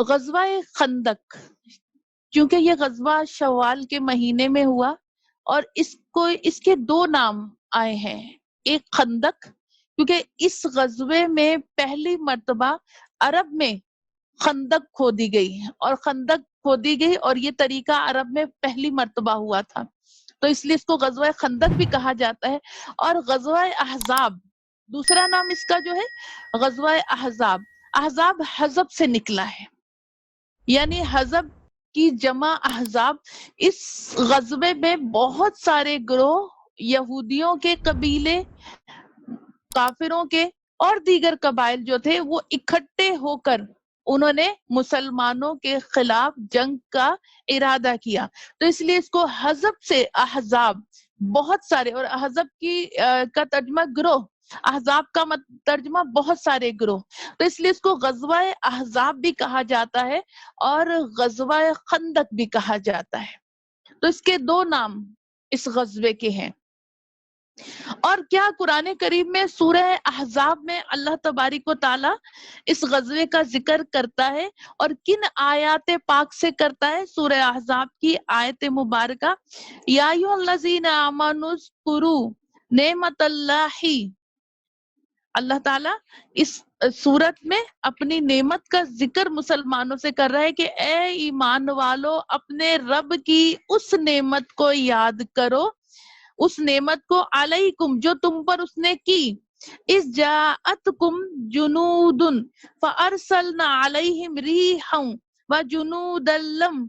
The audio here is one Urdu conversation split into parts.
غزوہ خندق، کیونکہ یہ غزوہ شوال کے مہینے میں ہوا اور اس کے دو نام آئے ہیں. ایک خندق، کیونکہ اس غزوے میں پہلی مرتبہ عرب میں خندق کھودی گئی اور یہ طریقہ عرب میں پہلی مرتبہ ہوا تھا، تو اس لیے اس کو غزوہ خندق بھی کہا جاتا ہے. اور غزوہ احزاب دوسرا نام اس کا جو ہے غزوہ احزاب. احزاب حزب سے نکلا ہے، یعنی حزب کی جمع احزاب. اس غزوے میں بہت سارے گروہ، یہودیوں کے قبیلے، کافروں کے اور دیگر قبائل جو تھے وہ اکٹھے ہو کر انہوں نے مسلمانوں کے خلاف جنگ کا ارادہ کیا، تو اس لیے اس کو حزب سے احزاب بہت سارے، اور حزب کا ترجمہ گروہ، احزاب کا ترجمہ بہت سارے گروہ، تو اس لیے اس کو غزوہ احزاب بھی کہا جاتا ہے اور غزوہ خندق بھی کہا جاتا ہے. تو اس کے دو نام اس غزوے کے ہیں. اور کیا قرآن کریم میں سورہ احزاب میں اللہ تبارک و تعالی اس غزوے کا ذکر کرتا ہے اور کن آیات پاک سے کرتا ہے؟ سورہ احزاب کی آیت مبارکہ یا ایھا الذین آمنوا اذکروا نعمت اللہ تعالیٰ اس صورت میں اپنی نعمت کا ذکر مسلمانوں سے کر رہا ہے کہ اے ایمان والو اپنے رب کی اس نعمت کو یاد کرو، اس نعمت کو علیکم جو تم پر اس نے کی. اذ جاءتکم جنود فارسلنا علیہم ریحا وجنودا لم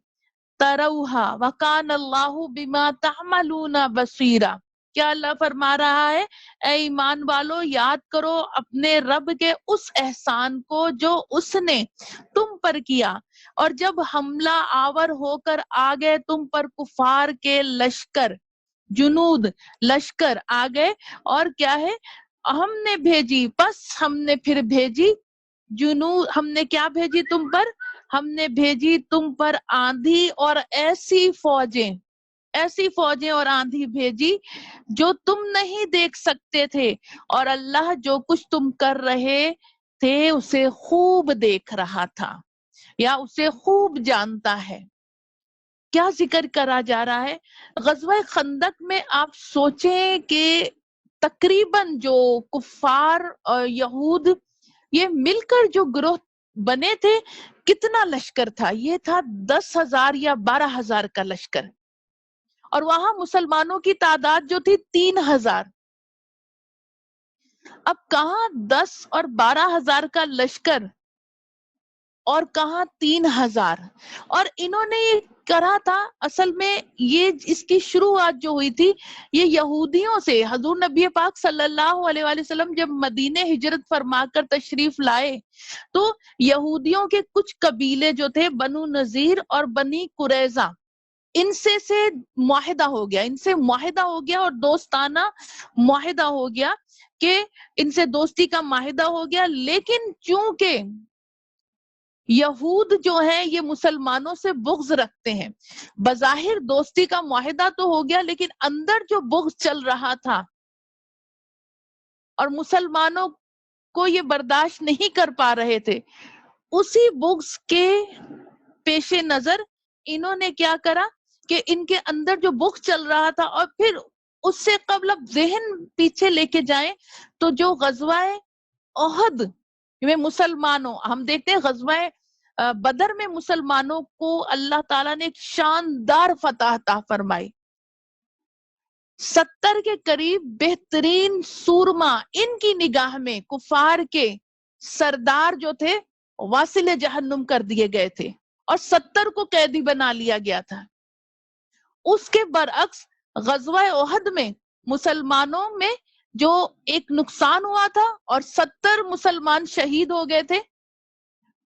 تروہا وکان اللہ بما تعملون بصیرا. کیا اللہ فرما رہا ہے اے ایمان والو یاد کرو اپنے رب کے اس احسان کو جو اس نے تم پر کیا، اور جب حملہ آور ہو کر آگئے تم پر کفار کے لشکر، جنود لشکر آ گئے، اور کیا ہے ہم نے بھیجی، پس ہم نے پھر بھیجی جنود، ہم نے کیا بھیجی تم پر؟ ہم نے بھیجی تم پر آندھی اور ایسی فوجیں اور آندھی بھیجی جو تم نہیں دیکھ سکتے تھے، اور اللہ جو کچھ تم کر رہے تھے اسے خوب دیکھ رہا تھا یا اسے خوب جانتا ہے. کیا ذکر کرا جا رہا ہے؟ غزوہ خندق میں آپ سوچیں کہ تقریباً جو کفار اور یہود یہ مل کر جو گروہ بنے تھے کتنا لشکر تھا؟ یہ تھا 10,000 یا 12,000 کا لشکر، اور وہاں مسلمانوں کی تعداد جو تھی 3,000. اب کہاں 10 اور 12,000 کا لشکر اور کہاں 3,000؟ اور انہوں نے یہ کرا تھا، اصل میں یہ اس کی شروعات جو ہوئی تھی یہ یہودیوں سے. حضور نبی پاک صلی اللہ علیہ وآلہ وسلم جب مدینے ہجرت فرما کر تشریف لائے تو یہودیوں کے کچھ قبیلے جو تھے بنو نذیر اور بنی قریظہ، ان سے معاہدہ ہو گیا اور دوستانہ معاہدہ ہو گیا کہ ان سے دوستی کا معاہدہ ہو گیا. لیکن چونکہ یہود جو ہیں یہ مسلمانوں سے بغض رکھتے ہیں، بظاہر دوستی کا معاہدہ تو ہو گیا لیکن اندر جو بغض چل رہا تھا اور مسلمانوں کو یہ برداشت نہیں کر پا رہے تھے، اسی بغض کے پیش نظر انہوں نے کیا کرا کہ ان کے اندر جو بغض چل رہا تھا، اور پھر اس سے قبل اب ذہن پیچھے لے کے جائیں تو جو غزوہ احد میں مسلمانوں، ہم دیکھتے ہیں غزوہ بدر میں مسلمانوں کو اللہ تعالیٰ نے ایک شاندار فتح عطا فرمائی. 70 کے قریب بہترین سورما ان کی نگاہ میں کفار کے سردار جو تھے واصل جہنم کر دیے گئے تھے اور 70 کو قیدی بنا لیا گیا تھا. اس کے برعکس غزوہ احد میں مسلمانوں میں جو ایک نقصان ہوا تھا اور 70 مسلمان شہید ہو گئے تھے،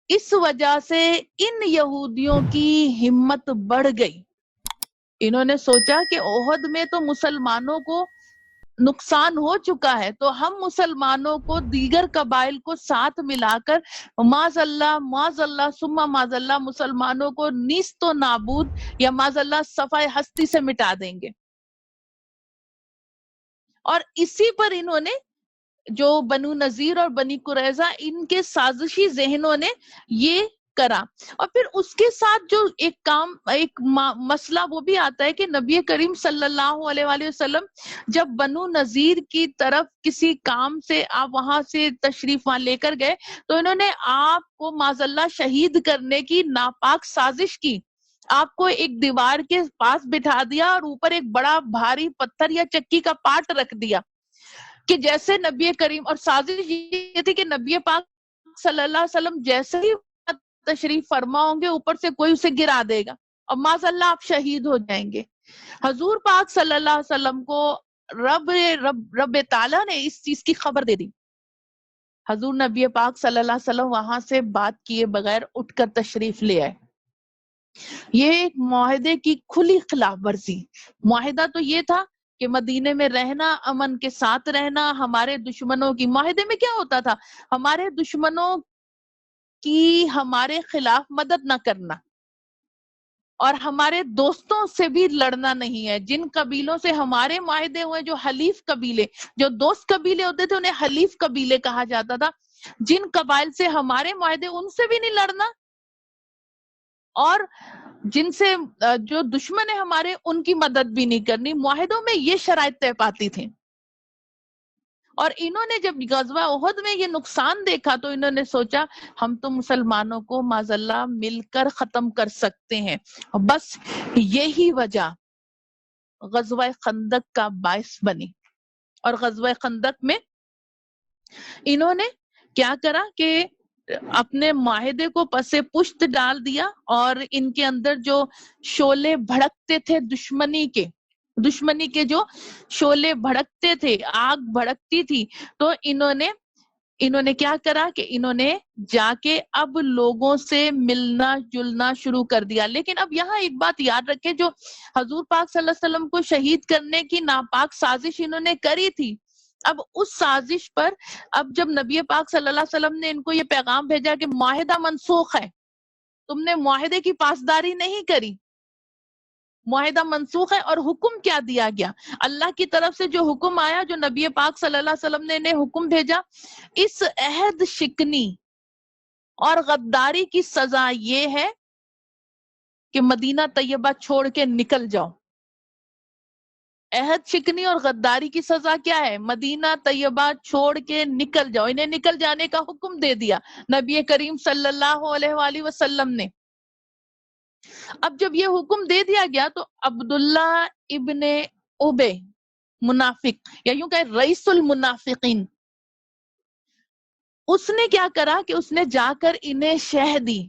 اس وجہ سے ان یہودیوں کی ہمت بڑھ گئی. انہوں نے سوچا کہ احد میں تو مسلمانوں کو نقصان ہو چکا ہے، تو ہم مسلمانوں کو دیگر قبائل کو ساتھ ملا کر معاذ اللہ ثم معاذ اللہ مسلمانوں کو نیست و نابود یا معاذ اللہ صفحہ ہستی سے مٹا دیں گے. اور اسی پر انہوں نے جو بنو نذیر اور بنی قریظہ ان کے سازشی ذہنوں نے یہ کرا. اور پھر اس کے ساتھ جو ایک مسئلہ وہ بھی آتا ہے کہ نبی کریم صلی اللہ علیہ وآلہ وسلم جب بنو نذیر کی طرف کسی کام سے آپ وہاں سے تشریف وہاں لے کر گئے تو انہوں نے آپ کو معاذ اللہ شہید کرنے کی ناپاک سازش کی. آپ کو ایک دیوار کے پاس بٹھا دیا اور اوپر ایک بڑا بھاری پتھر یا چکی کا پارٹ رکھ دیا کہ جیسے نبی کریم، اور سازش یہ تھی کہ نبی پاک صلی اللہ علیہ وسلم جیسے ہی تشریف فرما ہوں گے اوپر سے کوئی اسے گرا دے گا اور معاذ اللہ آپ شہید ہو جائیں گے. حضور پاک صلی اللہ علیہ وسلم کو رب تعالیٰ نے اس چیز کی خبر دے دی. حضور نبی پاک صلی اللہ علیہ وسلم وہاں سے بات کیے بغیر اٹھ کر تشریف لے آئے. یہ ایک معاہدے کی کھلی خلاف ورزی. معاہدہ تو یہ تھا کہ مدینے میں رہنا، امن کے ساتھ رہنا، ہمارے دشمنوں کی، معاہدے میں کیا ہوتا تھا؟ ہمارے دشمنوں کی ہمارے خلاف مدد نہ کرنا اور ہمارے دوستوں سے بھی لڑنا نہیں ہے. جن قبیلوں سے ہمارے معاہدے ہوئے، جو حلیف قبیلے، جو دوست قبیلے ہوتے تھے انہیں حلیف قبیلے کہا جاتا تھا. جن قبائل سے ہمارے معاہدے ان سے بھی نہیں لڑنا اور جن سے جو دشمن ہے ہمارے ان کی مدد بھی نہیں کرنی. معاہدوں میں یہ شرائط طے پاتی تھیں. اور انہوں نے جب غزوہ احد میں یہ نقصان دیکھا تو انہوں نے سوچا ہم تو مسلمانوں کو معاذ اللہ مل کر ختم کر سکتے ہیں. بس یہی وجہ غزوہ خندق کا باعث بنی. اور غزوہ خندق میں انہوں نے کیا کرا کہ اپنے معاہدے کو پسے پشت ڈال دیا اور ان کے اندر جو شعلے بھڑکتے تھے دشمنی کے جو شعلے بھڑکتے تھے، آگ بھڑکتی تھی، تو انہوں نے کیا کرا کہ انہوں نے جا کے اب لوگوں سے ملنا جلنا شروع کر دیا. لیکن اب یہاں ایک بات یاد رکھیں، جو حضور پاک صلی اللہ علیہ وسلم کو شہید کرنے کی ناپاک سازش انہوں نے کری تھی، اب اس سازش پر اب جب نبی پاک صلی اللہ علیہ وسلم نے ان کو یہ پیغام بھیجا کہ معاہدہ منسوخ ہے، تم نے معاہدے کی پاسداری نہیں کری، معاہدہ منسوخ ہے. اور حکم کیا دیا گیا؟ اللہ کی طرف سے جو حکم آیا، جو نبی پاک صلی اللہ علیہ وسلم نے انہیں حکم بھیجا، اس عہد شکنی اور غداری کی سزا یہ ہے کہ مدینہ طیبہ چھوڑ کے نکل جاؤ. عہد شکنی اور غداری کی سزا کیا ہے؟ مدینہ طیبہ چھوڑ کے نکل جاؤ. انہیں نکل جانے کا حکم دے دیا نبی کریم صلی اللہ علیہ وآلہ وسلم نے. اب جب یہ حکم دے دیا گیا تو عبداللہ ابن ابے، منافق یا یوں کہ رئیس المنافقین، اس نے کیا کرا کہ اس نے جا کر انہیں شہ دی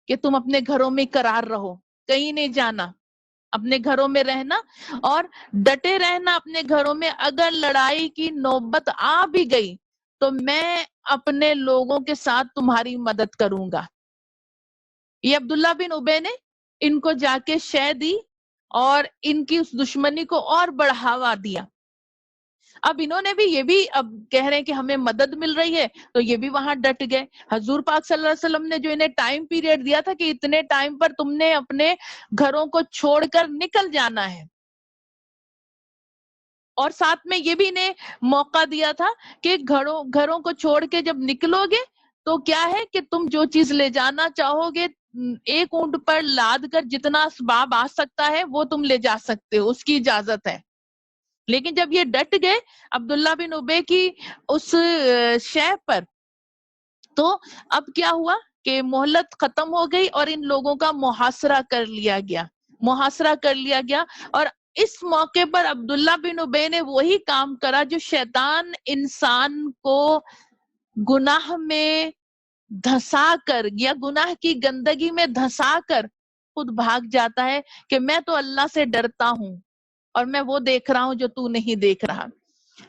کہ تم اپنے گھروں میں قرار رہو، کہیں نہیں جانا، اپنے گھروں میں رہنا اور ڈٹے رہنا اپنے گھروں میں. اگر لڑائی کی نوبت آ بھی گئی تو میں اپنے لوگوں کے ساتھ تمہاری مدد کروں گا. یہ عبداللہ بن ابے نے ان کو جا کے شہ دی اور ان کی اس دشمنی کو اور بڑھاوا دیا. اب انہوں نے بھی یہ بھی اب کہہ رہے ہیں کہ ہمیں مدد مل رہی ہے تو یہ بھی وہاں ڈٹ گئے. حضور پاک صلی اللہ علیہ وسلم نے جو انہیں ٹائم پیریڈ دیا تھا کہ اتنے ٹائم پر تم نے اپنے گھروں کو چھوڑ کر نکل جانا ہے، اور ساتھ میں یہ بھی انہیں موقع دیا تھا کہ گھروں کو چھوڑ کے جب نکلو گے تو کیا ہے کہ تم جو چیز لے جانا چاہو گے ایک اونٹ پر لاد کر جتنا اسباب آ سکتا ہے وہ تم لے جا سکتے ہو، اس کی اجازت ہے. لیکن جب یہ ڈٹ گئے عبداللہ بن ابے کی اس شے پر، تو اب کیا ہوا کہ مہلت ختم ہو گئی اور ان لوگوں کا محاصرہ کر لیا گیا. اور اس موقع پر عبداللہ بن ابے نے وہی کام کرا جو شیطان انسان کو گناہ میں دھسا کر یا گناہ کی گندگی میں دھسا کر خود بھاگ جاتا ہے کہ میں تو اللہ سے ڈرتا ہوں اور میں وہ دیکھ رہا ہوں جو تو نہیں دیکھ رہا.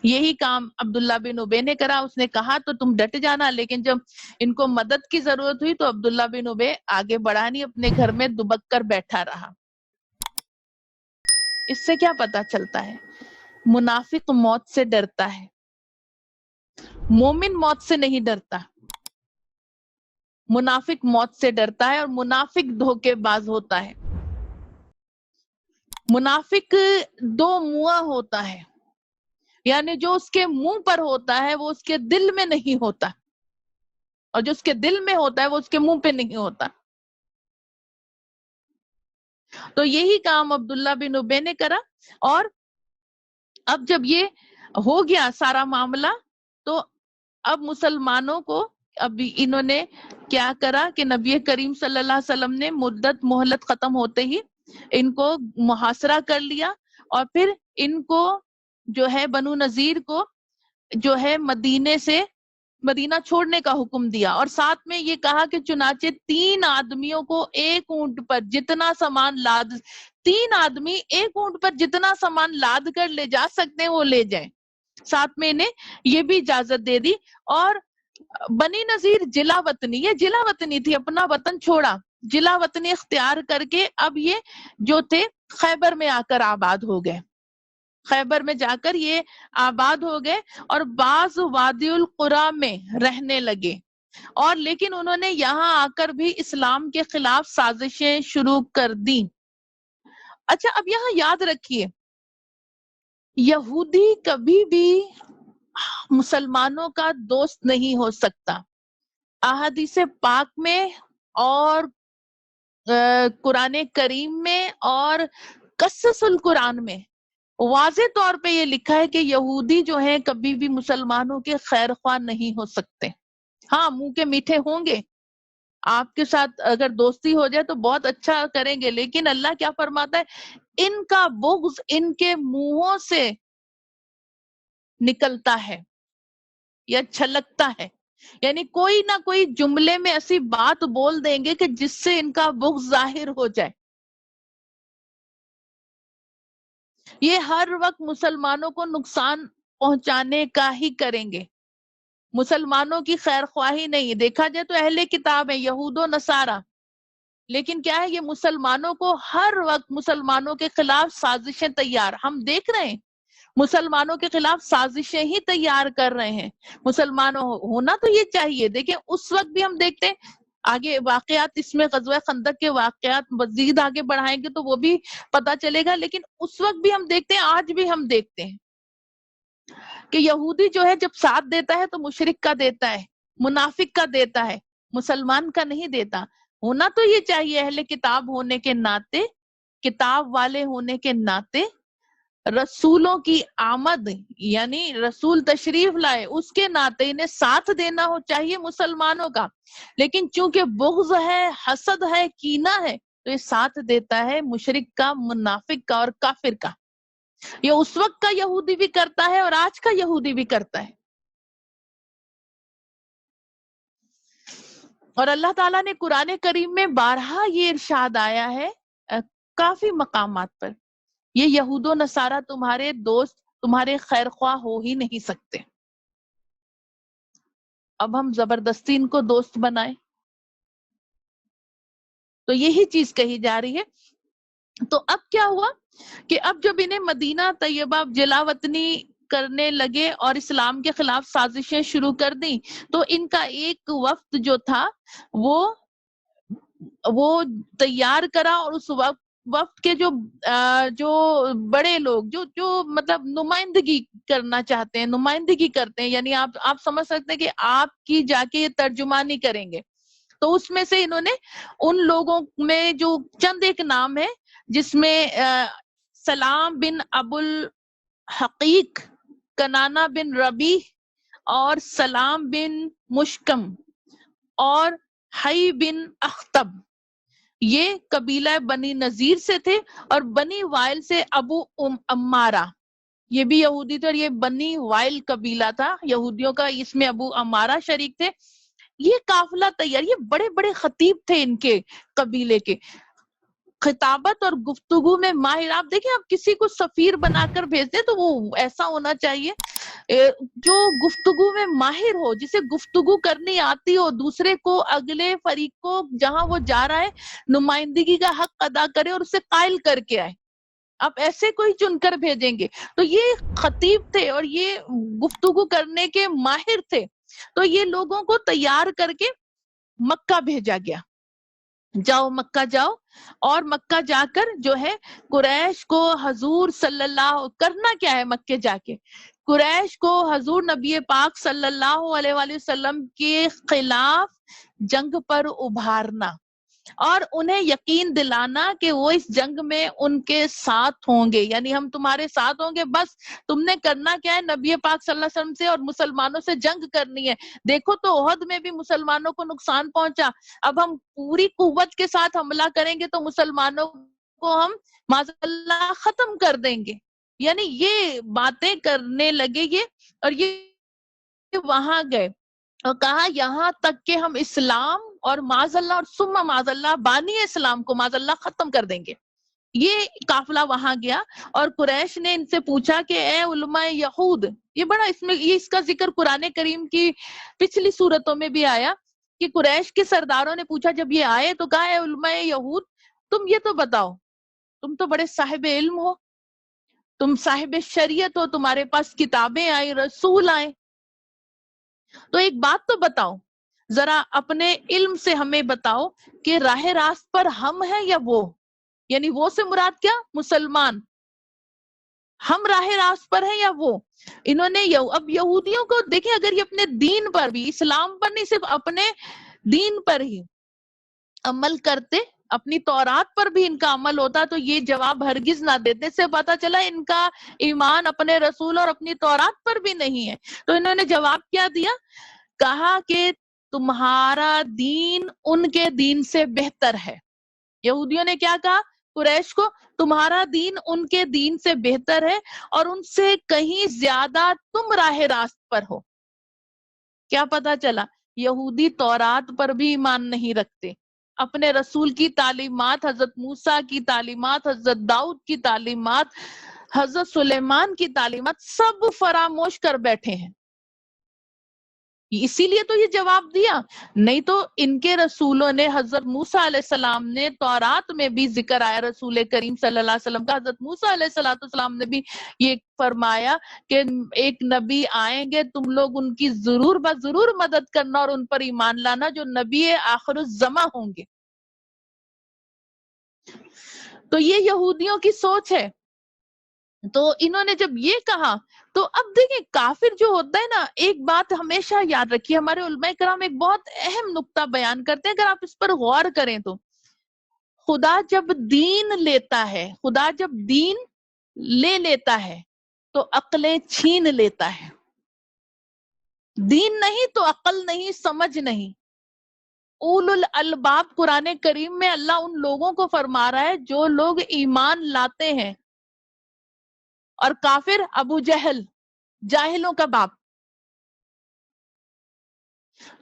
یہی کام عبداللہ بن ابے نے کرا. اس نے کہا تو تم ڈٹ جانا، لیکن جب ان کو مدد کی ضرورت ہوئی تو عبداللہ بن ابے آگے بڑھا نہیں، اپنے گھر میں دبک کر بیٹھا رہا. اس سے کیا پتا چلتا ہے؟ منافق موت سے ڈرتا ہے، مومن موت سے نہیں ڈرتا. منافق موت سے ڈرتا ہے اور منافق دھوکے باز ہوتا ہے. منافق دو منہ ہوتا ہے. یعنی جو اس کے منہ پر ہوتا ہے وہ اس کے دل میں نہیں ہوتا، اور جو اس کے دل میں ہوتا ہے وہ اس کے منہ پہ نہیں ہوتا. تو یہی کام عبداللہ بن ابی نے کرا. اور اب جب یہ ہو گیا سارا معاملہ، تو اب مسلمانوں کو اب انہوں نے کیا کرا کہ نبی کریم صلی اللہ علیہ وسلم نے مہلت ختم ہوتے ہی ان کو محاصرہ کر لیا، اور پھر ان کو جو ہے بنو نذیر کو جو ہے مدینہ چھوڑنے کا حکم دیا، اور ساتھ میں یہ کہا کہ چنانچہ 3 آدمیوں کو ایک اونٹ پر جتنا سامان لاد 3 آدمی ایک اونٹ پر جتنا سامان لاد کر لے جا سکتے ہیں وہ لے جائیں. ساتھ میں انہیں یہ بھی اجازت دے دی. اور بنی نذیر جلا وطنی، یہ جلا وطنی تھی، اپنا وطن چھوڑا، جلا وطنی اختیار کر کے اب یہ جو تھے خیبر میں آ کر آباد ہو گئے. خیبر میں جا کر یہ آباد ہو گئے، اور بعض وادی القرا میں رہنے لگے. اور لیکن انہوں نے یہاں آ کر بھی اسلام کے خلاف سازشیں شروع کر دی. اچھا، اب یہاں یاد رکھیے، یہودی کبھی بھی مسلمانوں کا دوست نہیں ہو سکتا. احادیث پاک میں اور قرآن کریم میں اور قصص القرآن میں واضح طور پہ یہ لکھا ہے کہ یہودی جو ہیں کبھی بھی مسلمانوں کے خیر خواہ نہیں ہو سکتے. ہاں، منہ کے میٹھے ہوں گے، آپ کے ساتھ اگر دوستی ہو جائے تو بہت اچھا کریں گے، لیکن اللہ کیا فرماتا ہے، ان کا بغض ان کے منہوں سے نکلتا ہے یا چھلکتا ہے. یعنی کوئی نہ کوئی جملے میں ایسی بات بول دیں گے کہ جس سے ان کا بغض ظاہر ہو جائے. یہ ہر وقت مسلمانوں کو نقصان پہنچانے کا ہی کریں گے، مسلمانوں کی خیر خواہی نہیں. دیکھا جائے تو اہل کتاب ہے، یہود و نصارہ، لیکن کیا ہے، یہ مسلمانوں کو ہر وقت مسلمانوں کے خلاف سازشیں تیار، ہم دیکھ رہے ہیں مسلمانوں کے خلاف سازشیں ہی تیار کر رہے ہیں. مسلمانوں ہونا تو یہ چاہیے. دیکھیں اس وقت بھی ہم دیکھتے ہیں، آگے واقعات اس میں غزوہ خندق کے واقعات مزید آگے بڑھائیں گے تو وہ بھی پتا چلے گا، لیکن اس وقت بھی ہم دیکھتے ہیں، آج بھی ہم دیکھتے ہیں کہ یہودی جو ہے جب ساتھ دیتا ہے تو مشرک کا دیتا ہے، منافق کا دیتا ہے، مسلمان کا نہیں دیتا. ہونا تو یہ چاہیے، اہل کتاب ہونے کے ناطے، کتاب والے ہونے کے ناطے، رسولوں کی آمد یعنی رسول تشریف لائے اس کے ناطے انہیں ساتھ دینا ہو چاہیے مسلمانوں کا. لیکن چونکہ بغض ہے، حسد ہے، کینہ ہے، تو یہ ساتھ دیتا ہے مشرک کا، منافق کا اور کافر کا. یہ اس وقت کا یہودی بھی کرتا ہے اور آج کا یہودی بھی کرتا ہے. اور اللہ تعالیٰ نے قرآن کریم میں بارہا یہ ارشاد آیا ہے کافی مقامات پر، یہ یہود و نصارہ تمہارے دوست، تمہارے خیر خواہ ہو ہی نہیں سکتے. اب ہم زبردستی ان کو دوست بنائیں، تو یہی چیز کہی جا رہی ہے. تو اب کیا ہوا کہ اب جب انہیں مدینہ طیبہ جلا وطنی کرنے لگے اور اسلام کے خلاف سازشیں شروع کر دیں، تو ان کا ایک وفد جو تھا وہ تیار کرا، اور اس وفد کے جو بڑے لوگ جو مطلب نمائندگی کرنا چاہتے ہیں، نمائندگی کرتے ہیں، یعنی آپ سمجھ سکتے ہیں کہ آپ کی جا کے یہ ترجمانی کریں گے. تو اس میں سے انہوں نے ان لوگوں میں جو چند ایک نام ہے، جس میں سلام بن ابو الحقیق، کنانہ بن ربیع اور سلام بن مشکم اور حی بن اخطب، یہ قبیلہ بنی نذیر سے تھے. اور بنی وائل سے ابو امارہ، یہ بھی یہودی تھے، اور یہ بنی وائل قبیلہ تھا یہودیوں کا، اس میں ابو امارہ شریک تھے. یہ قافلہ تیار، یہ بڑے بڑے خطیب تھے ان کے قبیلے کے، خطابت اور گفتگو میں ماہر. آپ دیکھیں، آپ کسی کو سفیر بنا کر بھیجتے تو وہ ایسا ہونا چاہیے جو گفتگو میں ماہر ہو، جسے گفتگو کرنی آتی ہو، دوسرے کو، اگلے فریق کو جہاں وہ جا رہا ہے نمائندگی کا حق ادا کرے اور اسے قائل کر کے آئے. آپ ایسے کوئی چن کر بھیجیں گے؟ تو یہ خطیب تھے اور یہ گفتگو کرنے کے ماہر تھے. تو یہ لوگوں کو تیار کر کے مکہ بھیجا گیا، جاؤ مکہ جاؤ. اور مکہ جا کر جو ہے قریش کو حضور صلی اللہ کرنا کیا ہے، مکے جا کے قریش کو حضور نبی پاک صلی اللہ علیہ وآلہ وسلم کے خلاف جنگ پر ابھارنا اور انہیں یقین دلانا کہ وہ اس جنگ میں ان کے ساتھ ہوں گے، یعنی ہم تمہارے ساتھ ہوں گے، بس تم نے کرنا کیا ہے، نبی پاک صلی اللہ علیہ وسلم سے اور مسلمانوں سے جنگ کرنی ہے۔ دیکھو تو احد میں بھی مسلمانوں کو نقصان پہنچا، اب ہم پوری قوت کے ساتھ حملہ کریں گے تو مسلمانوں کو ہم معاذ اللہ ختم کر دیں گے، یعنی یہ باتیں کرنے لگے یہ، اور یہ وہاں گئے اور کہا یہاں تک کہ ہم اسلام اور معاذ اللہ اور ثم معاذ اللہ بانی اسلام کو معاذ اللہ ختم کر دیں گے۔ یہ قافلہ وہاں گیا اور قریش نے ان سے پوچھا کہ اے علماء یہود، یہ بڑا اس کا ذکر قرآن کریم کی پچھلی صورتوں میں بھی آیا کہ قریش کے سرداروں نے پوچھا، جب یہ آئے تو کہا اے علماء یہود، تم یہ تو بتاؤ، تم تو بڑے صاحب علم ہو، تم صاحب شریعت ہو، تمہارے پاس کتابیں آئی، رسول آئے، تو ایک بات تو بتاؤ، ذرا اپنے علم سے ہمیں بتاؤ کہ راہ راست پر ہم ہیں یا وہ، یعنی وہ سے مراد کیا، مسلمان، ہم راہ راست پر ہیں یا وہ۔ انہوں نے اب یہودیوں کو دیکھیں، اگر یہ اپنے دین پر بھی، اسلام پر نہیں، صرف اپنے دین پر ہی عمل کرتے، اپنی تورات پر بھی ان کا عمل ہوتا تو یہ جواب ہرگز نہ دیتے، سے پتا چلا ان کا ایمان اپنے رسول اور اپنی تورات پر بھی نہیں ہے۔ تو انہوں نے جواب کیا دیا، کہا کہ تمہارا دین ان کے دین سے بہتر ہے۔ یہودیوں نے کیا کہا قریش کو، تمہارا دین ان کے دین سے بہتر ہے اور ان سے کہیں زیادہ تم راہ راست پر ہو۔ کیا پتا چلا، یہودی تورات پر بھی ایمان نہیں رکھتے، اپنے رسول کی تعلیمات، حضرت موسیٰ کی تعلیمات، حضرت داؤد کی تعلیمات، حضرت سلیمان کی تعلیمات سب فراموش کر بیٹھے ہیں۔ اسی لیے تو یہ جواب دیا، نہیں تو ان کے رسولوں نے، حضرت موسیٰ علیہ السلام نے، تورات میں بھی ذکر آیا رسول کریم صلی اللہ علیہ وسلم کا، حضرت موسیٰ علیہ السلام نے بھی یہ فرمایا کہ ایک نبی آئیں گے، تم لوگ ان کی ضرور بضرور مدد کرنا اور ان پر ایمان لانا، جو نبی آخر الزماں ہوں گے۔ تو یہ یہودیوں کی سوچ ہے۔ تو انہوں نے جب یہ کہا تو اب دیکھیں، کافر جو ہوتا ہے نا، ایک بات ہمیشہ یاد رکھیے، ہمارے علماء کرام ایک بہت اہم نقطہ بیان کرتے ہیں، اگر آپ اس پر غور کریں تو خدا جب دین لیتا ہے، خدا جب دین لے لیتا ہے تو عقلیں چھین لیتا ہے، دین نہیں تو عقل نہیں، سمجھ نہیں۔ اولو الالباب قرآن کریم میں اللہ ان لوگوں کو فرما رہا ہے جو لوگ ایمان لاتے ہیں، اور کافر ابو جہل، جاہلوں کا باپ۔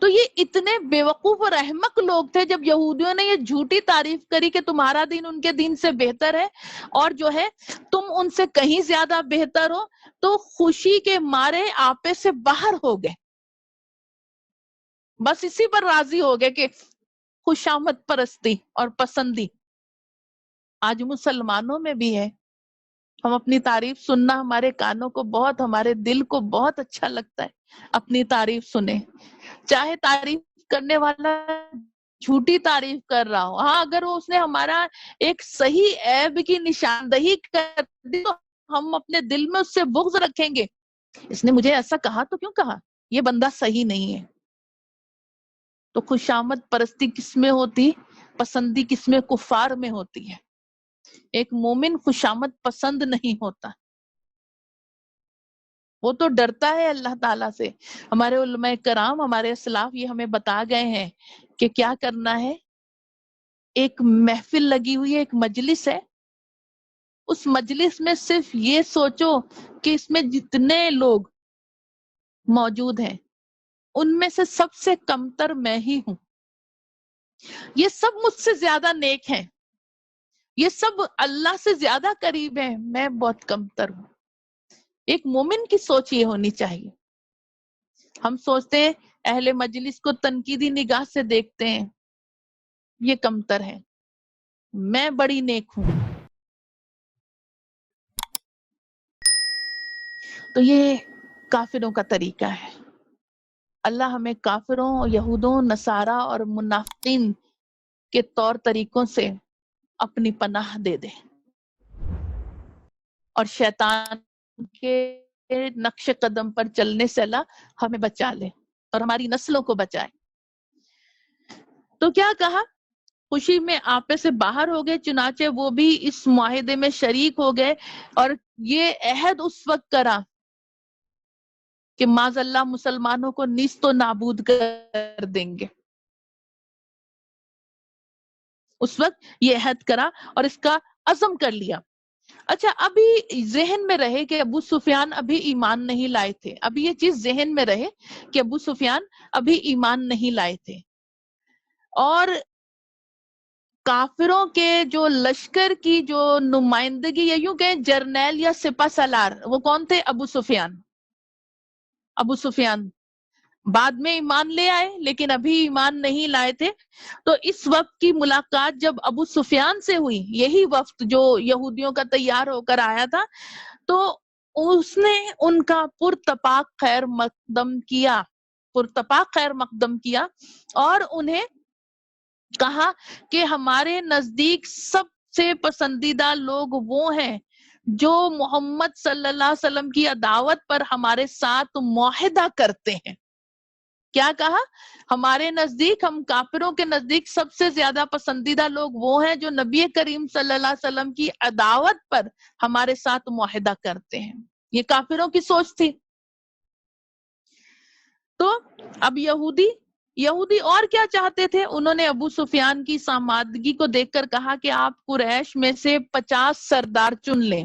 تو یہ اتنے بیوقوف اور احمق لوگ تھے جب یہودیوں نے یہ جھوٹی تعریف کری کہ تمہارا دین ان کے دین سے بہتر ہے اور جو ہے تم ان سے کہیں زیادہ بہتر ہو، تو خوشی کے مارے آپے سے باہر ہو گئے، بس اسی پر راضی ہو گئے کہ خوشامد پرستی اور پسندی آج مسلمانوں میں بھی ہے۔ ہم اپنی تعریف سننا ہمارے کانوں کو بہت، ہمارے دل کو بہت اچھا لگتا ہے، اپنی تعریف سنیں، چاہے تعریف کرنے والا جھوٹی تعریف کر رہا ہو، ہاں اگر وہ اس نے ہمارا ایک صحیح عیب کی نشاندہی کر دی تو ہم اپنے دل میں اس سے بغض رکھیں گے، اس نے مجھے ایسا کہا تو کیوں کہا، یہ بندہ صحیح نہیں ہے۔ تو خوشامد پرستی کس میں ہوتی، پسندی کس میں، کفار میں ہوتی ہے۔ ایک مومن خوشامد پسند نہیں ہوتا، وہ تو ڈرتا ہے اللہ تعالیٰ سے۔ ہمارے علماء کرام، ہمارے اسلاف یہ ہمیں بتا گئے ہیں کہ کیا کرنا ہے۔ ایک محفل لگی ہوئی ہے، ایک مجلس ہے، اس مجلس میں صرف یہ سوچو کہ اس میں جتنے لوگ موجود ہیں ان میں سے سب سے کمتر میں ہی ہوں، یہ سب مجھ سے زیادہ نیک ہیں، یہ سب اللہ سے زیادہ قریب ہیں، میں بہت کمتر ہوں۔ ایک مومن کی سوچ یہ ہونی چاہیے۔ ہم سوچتے ہیں، اہل مجلس کو تنقیدی نگاہ سے دیکھتے ہیں، یہ کمتر ہے، میں بڑی نیک ہوں۔ تو یہ کافروں کا طریقہ ہے۔ اللہ ہمیں کافروں، یہودوں، نصارہ اور منافقین کے طور طریقوں سے اپنی پناہ دے دے، اور شیطان کے نقش قدم پر چلنے سے اللہ ہمیں بچا لے اور ہماری نسلوں کو بچائے. تو کیا کہا؟ خوشی میں آپے سے باہر ہو گئے، چنانچہ وہ بھی اس معاہدے میں شریک ہو گئے اور یہ عہد اس وقت کرا کہ معاذ اللہ مسلمانوں کو نیست و نابود کر دیں گے. اس وقت یہ عہد کرا اور اس کا عزم کر لیا. اچھا، ابھی ذہن میں رہے کہ ابو سفیان ابھی ایمان نہیں لائے تھے. ابھی یہ چیز ذہن میں رہے کہ ابو سفیان ابھی ایمان نہیں لائے تھے، اور کافروں کے جو لشکر کی جو نمائندگی، یا یوں کہیں جرنیل یا سپہ سالار، وہ کون تھے؟ ابو سفیان. ابو سفیان بعد میں ایمان لے آئے لیکن ابھی ایمان نہیں لائے تھے. تو اس وقت کی ملاقات جب ابو سفیان سے ہوئی، یہی وفد جو یہودیوں کا تیار ہو کر آیا تھا، تو اس نے ان کا پرتپاک خیر مقدم کیا، پرتپاک خیر مقدم کیا، اور انہیں کہا کہ ہمارے نزدیک سب سے پسندیدہ لوگ وہ ہیں جو محمد صلی اللہ علیہ وسلم کی عداوت پر ہمارے ساتھ معاہدہ کرتے ہیں. کیا کہا؟ ہمارے نزدیک، ہم کافروں کے نزدیک سب سے زیادہ پسندیدہ لوگ وہ ہیں جو نبی کریم صلی اللہ علیہ وسلم کی عداوت پر ہمارے ساتھ معاہدہ کرتے ہیں. یہ کافروں کی سوچ تھی. تو اب یہودی اور کیا چاہتے تھے؟ انہوں نے ابو سفیان کی سامادگی کو دیکھ کر کہا کہ آپ قریش میں سے 50 سردار چن لیں.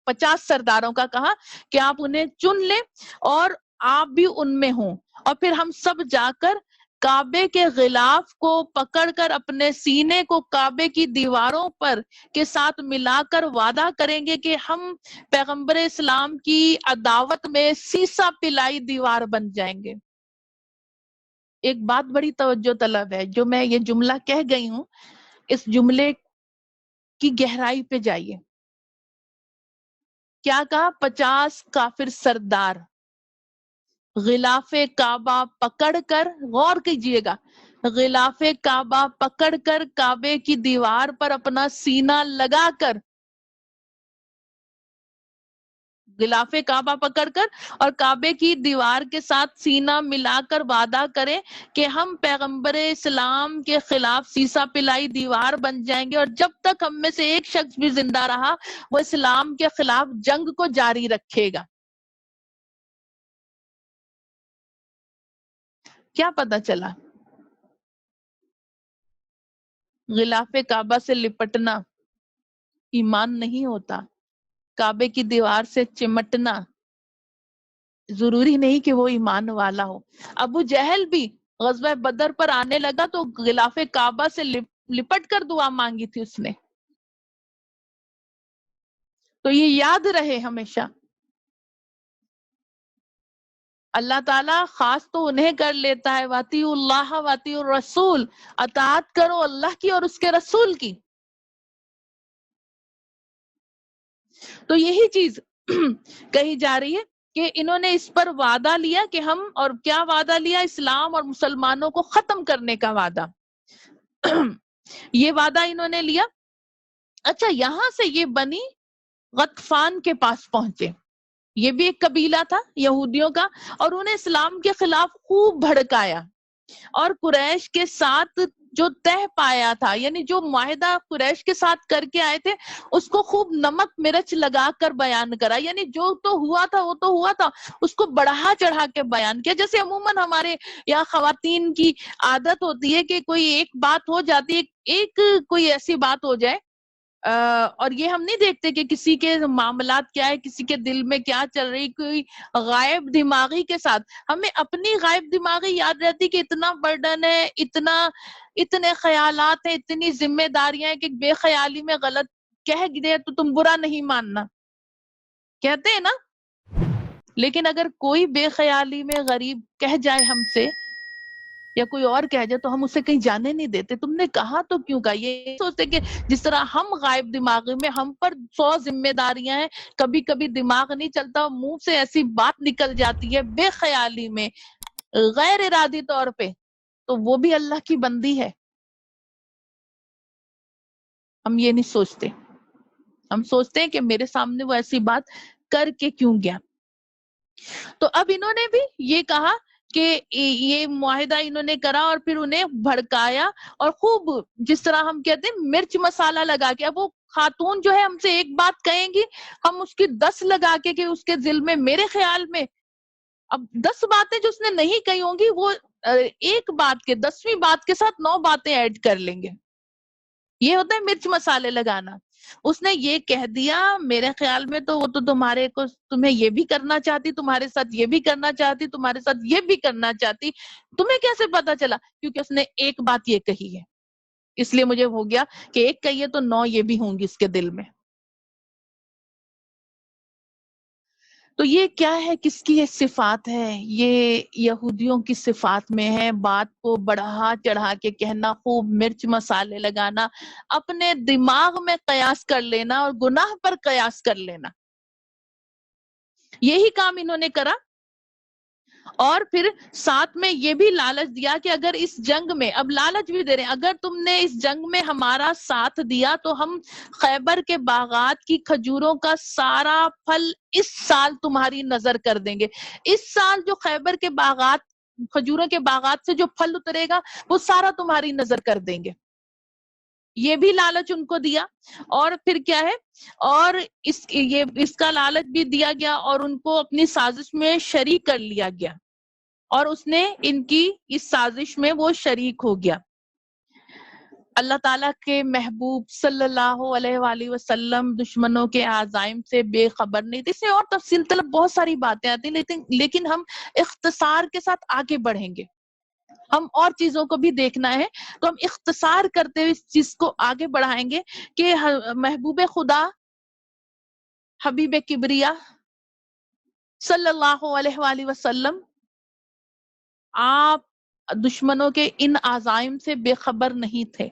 50 سرداروں کا کہا کہ آپ انہیں چن لیں اور آپ بھی ان میں ہوں، اور پھر ہم سب جا کر کعبے کے غلاف کو پکڑ کر اپنے سینے کو کعبے کی دیواروں پر کے ساتھ ملا کر وعدہ کریں گے کہ ہم پیغمبر اسلام کی عداوت میں سیسا پلائی دیوار بن جائیں گے. ایک بات بڑی توجہ طلب ہے، جو میں یہ جملہ کہہ گئی ہوں، اس جملے کی گہرائی پہ جائیے. کیا کہا؟ 50 کافر سردار غلاف کعبہ پکڑ کر، غور کیجئے گا، غلاف کعبہ پکڑ کر کعبے کی دیوار پر اپنا سینہ لگا کر، غلاف کعبہ پکڑ کر اور کعبے کی دیوار کے ساتھ سینہ ملا کر وعدہ کریں کہ ہم پیغمبر اسلام کے خلاف سیسا پلائی دیوار بن جائیں گے، اور جب تک ہم میں سے ایک شخص بھی زندہ رہا وہ اسلام کے خلاف جنگ کو جاری رکھے گا. کیا پتہ چلا؟ غلاف کعبہ سے لپٹنا ایمان نہیں ہوتا. کعبے کی دیوار سے چمٹنا ضروری نہیں کہ وہ ایمان والا ہو. ابو جہل بھی غزوہ بدر پر آنے لگا تو غلاف کعبہ سے لپٹ کر دعا مانگی تھی اس نے. تو یہ یاد رہے ہمیشہ، اللہ تعالیٰ خاص تو انہیں کر لیتا ہے، واطیعوا اللہ واطیعوا الرسول، اطاعت کرو اللہ کی اور اس کے رسول کی. تو یہی چیز کہی جا رہی ہے کہ انہوں نے اس پر وعدہ لیا کہ ہم، اور کیا وعدہ لیا؟ اسلام اور مسلمانوں کو ختم کرنے کا وعدہ. یہ وعدہ انہوں نے لیا. اچھا، یہاں سے یہ بنی غطفان کے پاس پہنچے. یہ بھی ایک قبیلہ تھا یہودیوں کا، اور انہیں اسلام کے خلاف خوب بھڑکایا، اور قریش کے ساتھ جو طے پایا تھا، یعنی جو معاہدہ قریش کے ساتھ کر کے آئے تھے، اس کو خوب نمک مرچ لگا کر بیان کرا. یعنی جو تو ہوا تھا وہ تو ہوا تھا، اس کو بڑھا چڑھا کے بیان کیا. جیسے عموماً ہمارے یہاں خواتین کی عادت ہوتی ہے کہ کوئی ایک بات ہو جاتی ہے، ایک کوئی ایسی بات ہو جائے، اور یہ ہم نہیں دیکھتے کہ کسی کے معاملات کیا ہے، کسی کے دل میں کیا چل رہی، کوئی غائب دماغی کے ساتھ ہمیں اپنی غائب دماغی یاد رہتی کہ اتنا برڈن ہے، اتنے خیالات ہیں، اتنی ذمہ داریاں ہیں کہ بے خیالی میں غلط کہہ دے تو تم برا نہیں ماننا، کہتے ہیں نا. لیکن اگر کوئی بے خیالی میں غریب کہہ جائے ہم سے، یا کوئی اور کہہ جائے، تو ہم اسے کہیں جانے نہیں دیتے. تم نے کہا تو کیوں کہا؟ یہ سوچتے کہ جس طرح ہم غائب دماغی میں، ہم پر 100 ذمہ داریاں ہیں، کبھی کبھی دماغ نہیں چلتا، منہ سے ایسی بات نکل جاتی ہے بے خیالی میں، غیر ارادی طور پہ، تو وہ بھی اللہ کی بندی ہے. ہم یہ نہیں سوچتے. ہم سوچتے ہیں کہ میرے سامنے وہ ایسی بات کر کے کیوں گیا. تو اب انہوں نے بھی یہ کہا کہ یہ معاہدہ انہوں نے کرا اور پھر انہیں بھڑکایا اور خوب جس طرح ہم کہتے ہیں مرچ مسالہ لگا کے. اب وہ خاتون جو ہے ہم سے ایک بات کہیں گی ہم اس کی 10 لگا کے کہ اس کے دل میں میرے خیال میں اب 10 باتیں جو اس نے نہیں کہی ہوں گی وہ ایک بات کے 10ویں بات کے ساتھ 9 باتیں ایڈ کر لیں گے. یہ ہوتا ہے مرچ مسالے لگانا. اس نے یہ کہہ دیا میرے خیال میں تو وہ تو تمہارے کو تمہیں یہ بھی کرنا چاہتی, تمہارے ساتھ یہ بھی کرنا چاہتی, تمہارے ساتھ یہ بھی کرنا چاہتی. تمہیں کیسے پتا چلا؟ کیونکہ اس نے ایک بات یہ کہی ہے, اس لیے مجھے ہو گیا کہ ایک کہیے تو 9 یہ بھی ہوں گی اس کے دل میں. تو یہ کیا ہے, کس کی یہ صفات ہے؟ یہ یہودیوں کی صفات میں ہے. بات کو بڑھا چڑھا کے کہنا, خوب مرچ مسالے لگانا, اپنے دماغ میں قیاس کر لینا اور گناہ پر قیاس کر لینا. یہی کام انہوں نے کرا. اور پھر ساتھ میں یہ بھی لالچ دیا کہ اگر اس جنگ میں, اب لالچ بھی دے رہے ہیں, اگر تم نے اس جنگ میں ہمارا ساتھ دیا تو ہم خیبر کے باغات کی کھجوروں کا سارا پھل اس سال تمہاری نظر کر دیں گے. اس سال جو خیبر کے باغات, کھجوروں کے باغات سے جو پھل اترے گا وہ سارا تمہاری نظر کر دیں گے. یہ بھی لالچ ان کو دیا. اور پھر کیا ہے, اور اس کا لالچ بھی دیا گیا اور ان کو اپنی سازش میں شریک کر لیا گیا, اور اس نے ان کی اس سازش میں وہ شریک ہو گیا. اللہ تعالیٰ کے محبوب صلی اللہ علیہ وآلہ وسلم دشمنوں کے عزائم سے بے خبر نہیں تھے. اس میں اور تفصیل طلب بہت ساری باتیں آتی ہیں, لیکن ہم اختصار کے ساتھ آگے بڑھیں گے. ہم اور چیزوں کو بھی دیکھنا ہے تو ہم اختصار کرتے ہوئے اس چیز کو آگے بڑھائیں گے کہ محبوب خدا حبیب کبریا صلی اللہ علیہ وآلہ وسلم آپ دشمنوں کے ان عزائم سے بے خبر نہیں تھے.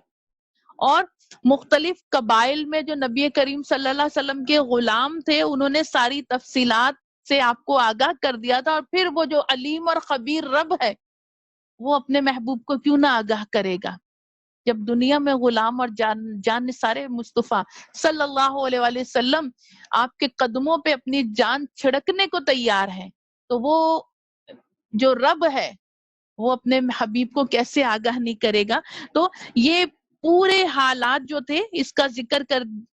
اور مختلف قبائل میں جو نبی کریم صلی اللہ علیہ وسلم کے غلام تھے انہوں نے ساری تفصیلات سے آپ کو آگاہ کر دیا تھا. اور پھر وہ جو علیم اور خبیر رب ہے وہ اپنے محبوب کو کیوں نہ آگاہ کرے گا جب دنیا میں غلام اور جان نثار مصطفیٰ صلی اللہ علیہ وآلہ وسلم آپ کے قدموں پہ اپنی جان چھڑکنے کو تیار ہیں. تو وہ جو رب ہے وہ اپنے حبیب کو کیسے آگاہ نہیں کرے گا. تو یہ پورے حالات جو تھے اس کا ذکر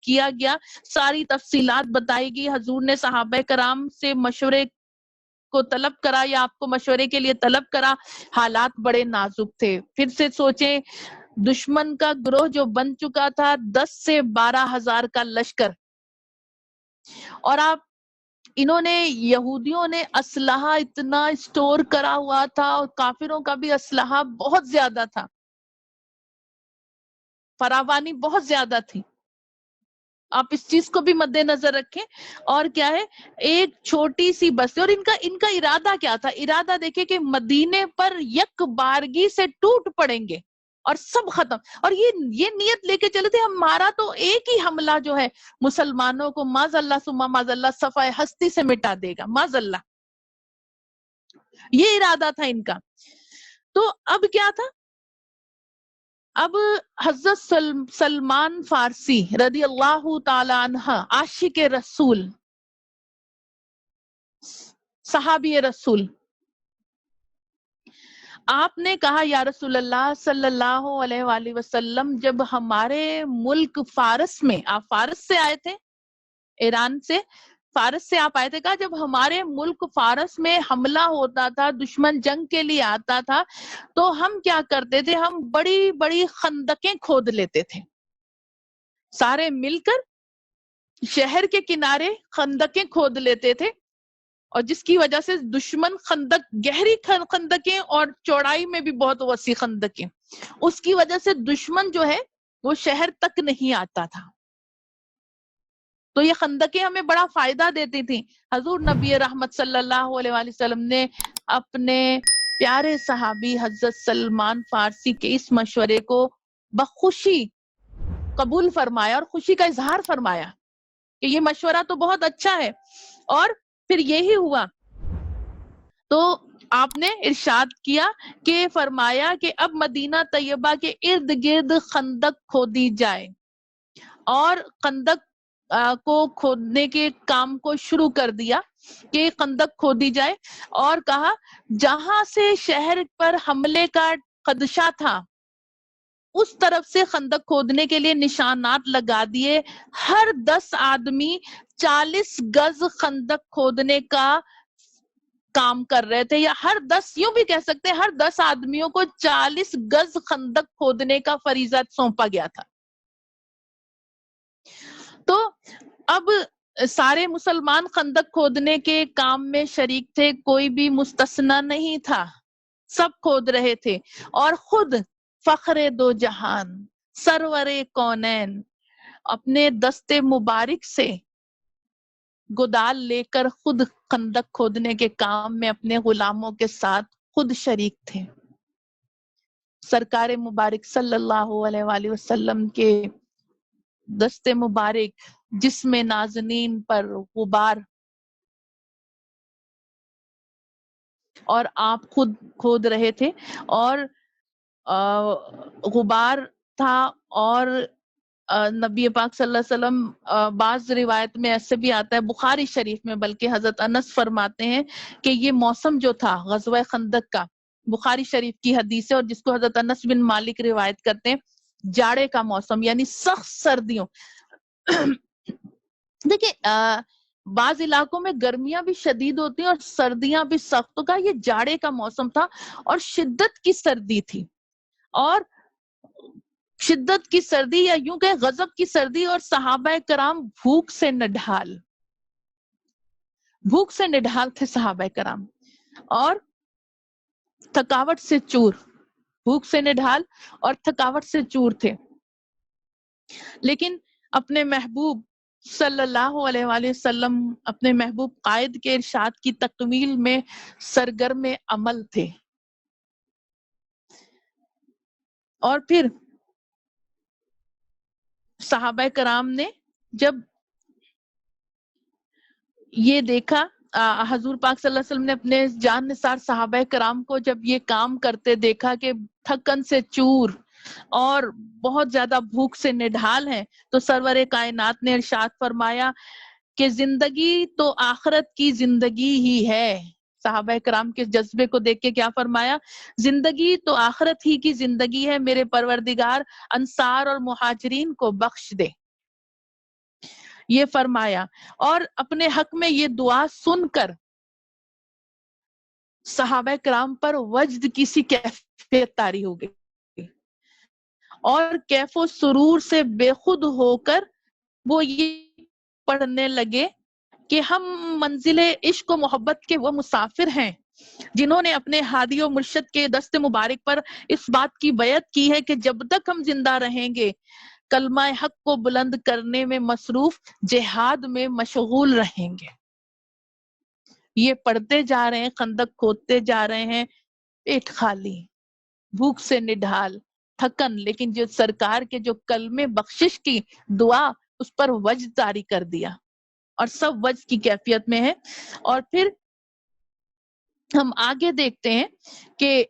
کیا گیا, ساری تفصیلات بتائی گئی. حضور نے صحابہ کرام سے مشورے کو طلب کرا یا آپ کو مشورے کے لیے طلب کرا. حالات بڑے نازک تھے. پھر سے سوچیں, دشمن کا گروہ جو بن چکا تھا 10 سے 12 ہزار کا لشکر, اور آپ انہوں نے یہودیوں نے اسلحہ اتنا اسٹور کرا ہوا تھا اور کافروں کا بھی اسلحہ بہت زیادہ تھا, فراوانی بہت زیادہ تھی. آپ اس چیز کو بھی مد نظر رکھیں. اور کیا ہے, ایک چھوٹی سی بستی, اور ان کا ارادہ کیا تھا؟ ارادہ دیکھیں کہ مدینے پر یک بارگی سے ٹوٹ پڑیں گے اور سب ختم. اور یہ نیت لے کے چلے تھے ہمارا تو ایک ہی حملہ جو ہے مسلمانوں کو معاذ اللہ ثم معاذ اللہ صفائے ہستی سے مٹا دے گا, معاذ اللہ. یہ ارادہ تھا ان کا. تو اب کیا تھا, اب حضرت سلمان فارسی رضی اللہ تعالی عنہ عاشق رسول, صحابی رسول, آپ نے کہا یا رسول اللہ صلی اللہ علیہ وآلہ وسلم جب ہمارے ملک فارس میں, آپ فارس سے آئے تھے, ایران سے, فارس سے آپ آئے تھے, کہا جب ہمارے ملک فارس میں حملہ ہوتا تھا, دشمن جنگ کے لیے آتا تھا تو ہم کیا کرتے تھے, ہم بڑی بڑی خندقیں کھود لیتے تھے. سارے مل کر شہر کے کنارے خندقیں کھود لیتے تھے, اور جس کی وجہ سے دشمن خندق, گہری خندقیں اور چوڑائی میں بھی بہت وسیع خندقیں, اس کی وجہ سے دشمن جو ہے وہ شہر تک نہیں آتا تھا. تو یہ خندقیں ہمیں بڑا فائدہ دیتی تھیں. حضور نبی رحمت صلی اللہ علیہ وآلہ وسلم نے اپنے پیارے صحابی حضرت سلمان فارسی کے اس مشورے کو بخوشی قبول فرمایا اور خوشی کا اظہار فرمایا کہ یہ مشورہ تو بہت اچھا ہے. اور پھر یہی ہوا. تو آپ نے ارشاد کیا کہ فرمایا کہ اب مدینہ طیبہ کے ارد گرد خندق کھودی جائے, اور خندق کو کھودنے کے کام کو شروع کر دیا کہ خندق کھودی جائے، اور کہا جہاں سے شہر پر حملے کا خدشہ تھا اس طرف سے خندق کھودنے کے لیے نشانات لگا دیے. ہر 10 آدمی 40 گز خندق کھودنے کا کام کر رہے تھے، یا ہر 10، یوں بھی کہہ سکتے ہیں ہر 10 آدمیوں کو 40 گز خندق کھودنے کا فریضہ سونپا گیا تھا. تو اب سارے مسلمان خندق کھودنے کے کام میں شریک تھے، کوئی بھی مستثنا نہیں تھا، سب کھود رہے تھے. اور خود فخر دو جہان سرور کونین اپنے دستے مبارک سے گودال لے کر خود خندق کھودنے کے کام میں اپنے غلاموں کے ساتھ خود شریک تھے. سرکار مبارک صلی اللہ علیہ وآلہ وسلم کے دستے مبارک جسم نازنین پر غبار، اور آپ خود کھود رہے تھے، اور غبار تھا. اور نبی پاک صلی اللہ علیہ وسلم، بعض روایت میں ایسے بھی آتا ہے بخاری شریف میں، بلکہ حضرت انس فرماتے ہیں کہ یہ موسم جو تھا غزوہ خندق کا، بخاری شریف کی حدیث ہے، اور جس کو حضرت انس بن مالک روایت کرتے ہیں، جاڑے کا موسم یعنی سخت سردیوں. دیکھیں بعض علاقوں میں گرمیاں بھی شدید ہوتی ہیں اور سردیاں بھی سخت، کا یہ جاڑے کا موسم تھا اور شدت کی سردی تھی، اور شدت کی سردی یا یوں کہ غضب کی سردی، اور صحابہ کرام بھوک سے نڈھال تھے صحابہ کرام، اور تھکاوٹ سے چور، بھوک سے نڈھال اور تھکاوٹ سے چور تھے. لیکن اپنے محبوب صلی اللہ علیہ وآلہ وسلم، اپنے محبوب قائد کے ارشاد کی تکمیل میں سرگرم عمل تھے. اور پھر صحابہ کرام نے جب یہ دیکھا، حضور پاک صلی اللہ علیہ وسلم نے اپنے جان نثار صحابہ کرام کو جب یہ کام کرتے دیکھا کہ تھکن سے چور اور بہت زیادہ بھوک سے نڈھال ہیں، تو سرور کائنات نے ارشاد فرمایا کہ زندگی تو آخرت کی زندگی ہی ہے. صحابہ کرام کے جذبے کو دیکھ کے کیا فرمایا؟ زندگی تو آخرت ہی کی زندگی ہے، میرے پروردگار انصار اور مہاجرین کو بخش دے، یہ فرمایا. اور اپنے حق میں یہ دعا سن کر صحابہ کرام پر وجد کی سی کیفیت طاری ہو گئی، اور کیف و سرور سے بے خود ہو کر وہ یہ پڑھنے لگے کہ ہم منزل عشق و محبت کے وہ مسافر ہیں جنہوں نے اپنے ہادی و مرشد کے دست مبارک پر اس بات کی بیعت کی ہے کہ جب تک ہم زندہ رہیں گے کلمہ حق کو بلند کرنے میں مصروف، جہاد میں مشغول رہیں گے. یہ پڑھتے جا رہے ہیں، خندق کھودتے جا رہے ہیں، پیٹ خالی، بھوک سے نڈھال، تھکن، لیکن جو سرکار کے جو کلمے بخشش کی دعا، اس پر وجد طاری کر دیا، اور سب وجد کی کیفیت میں ہے. اور پھر ہم آگے دیکھتے ہیں کہ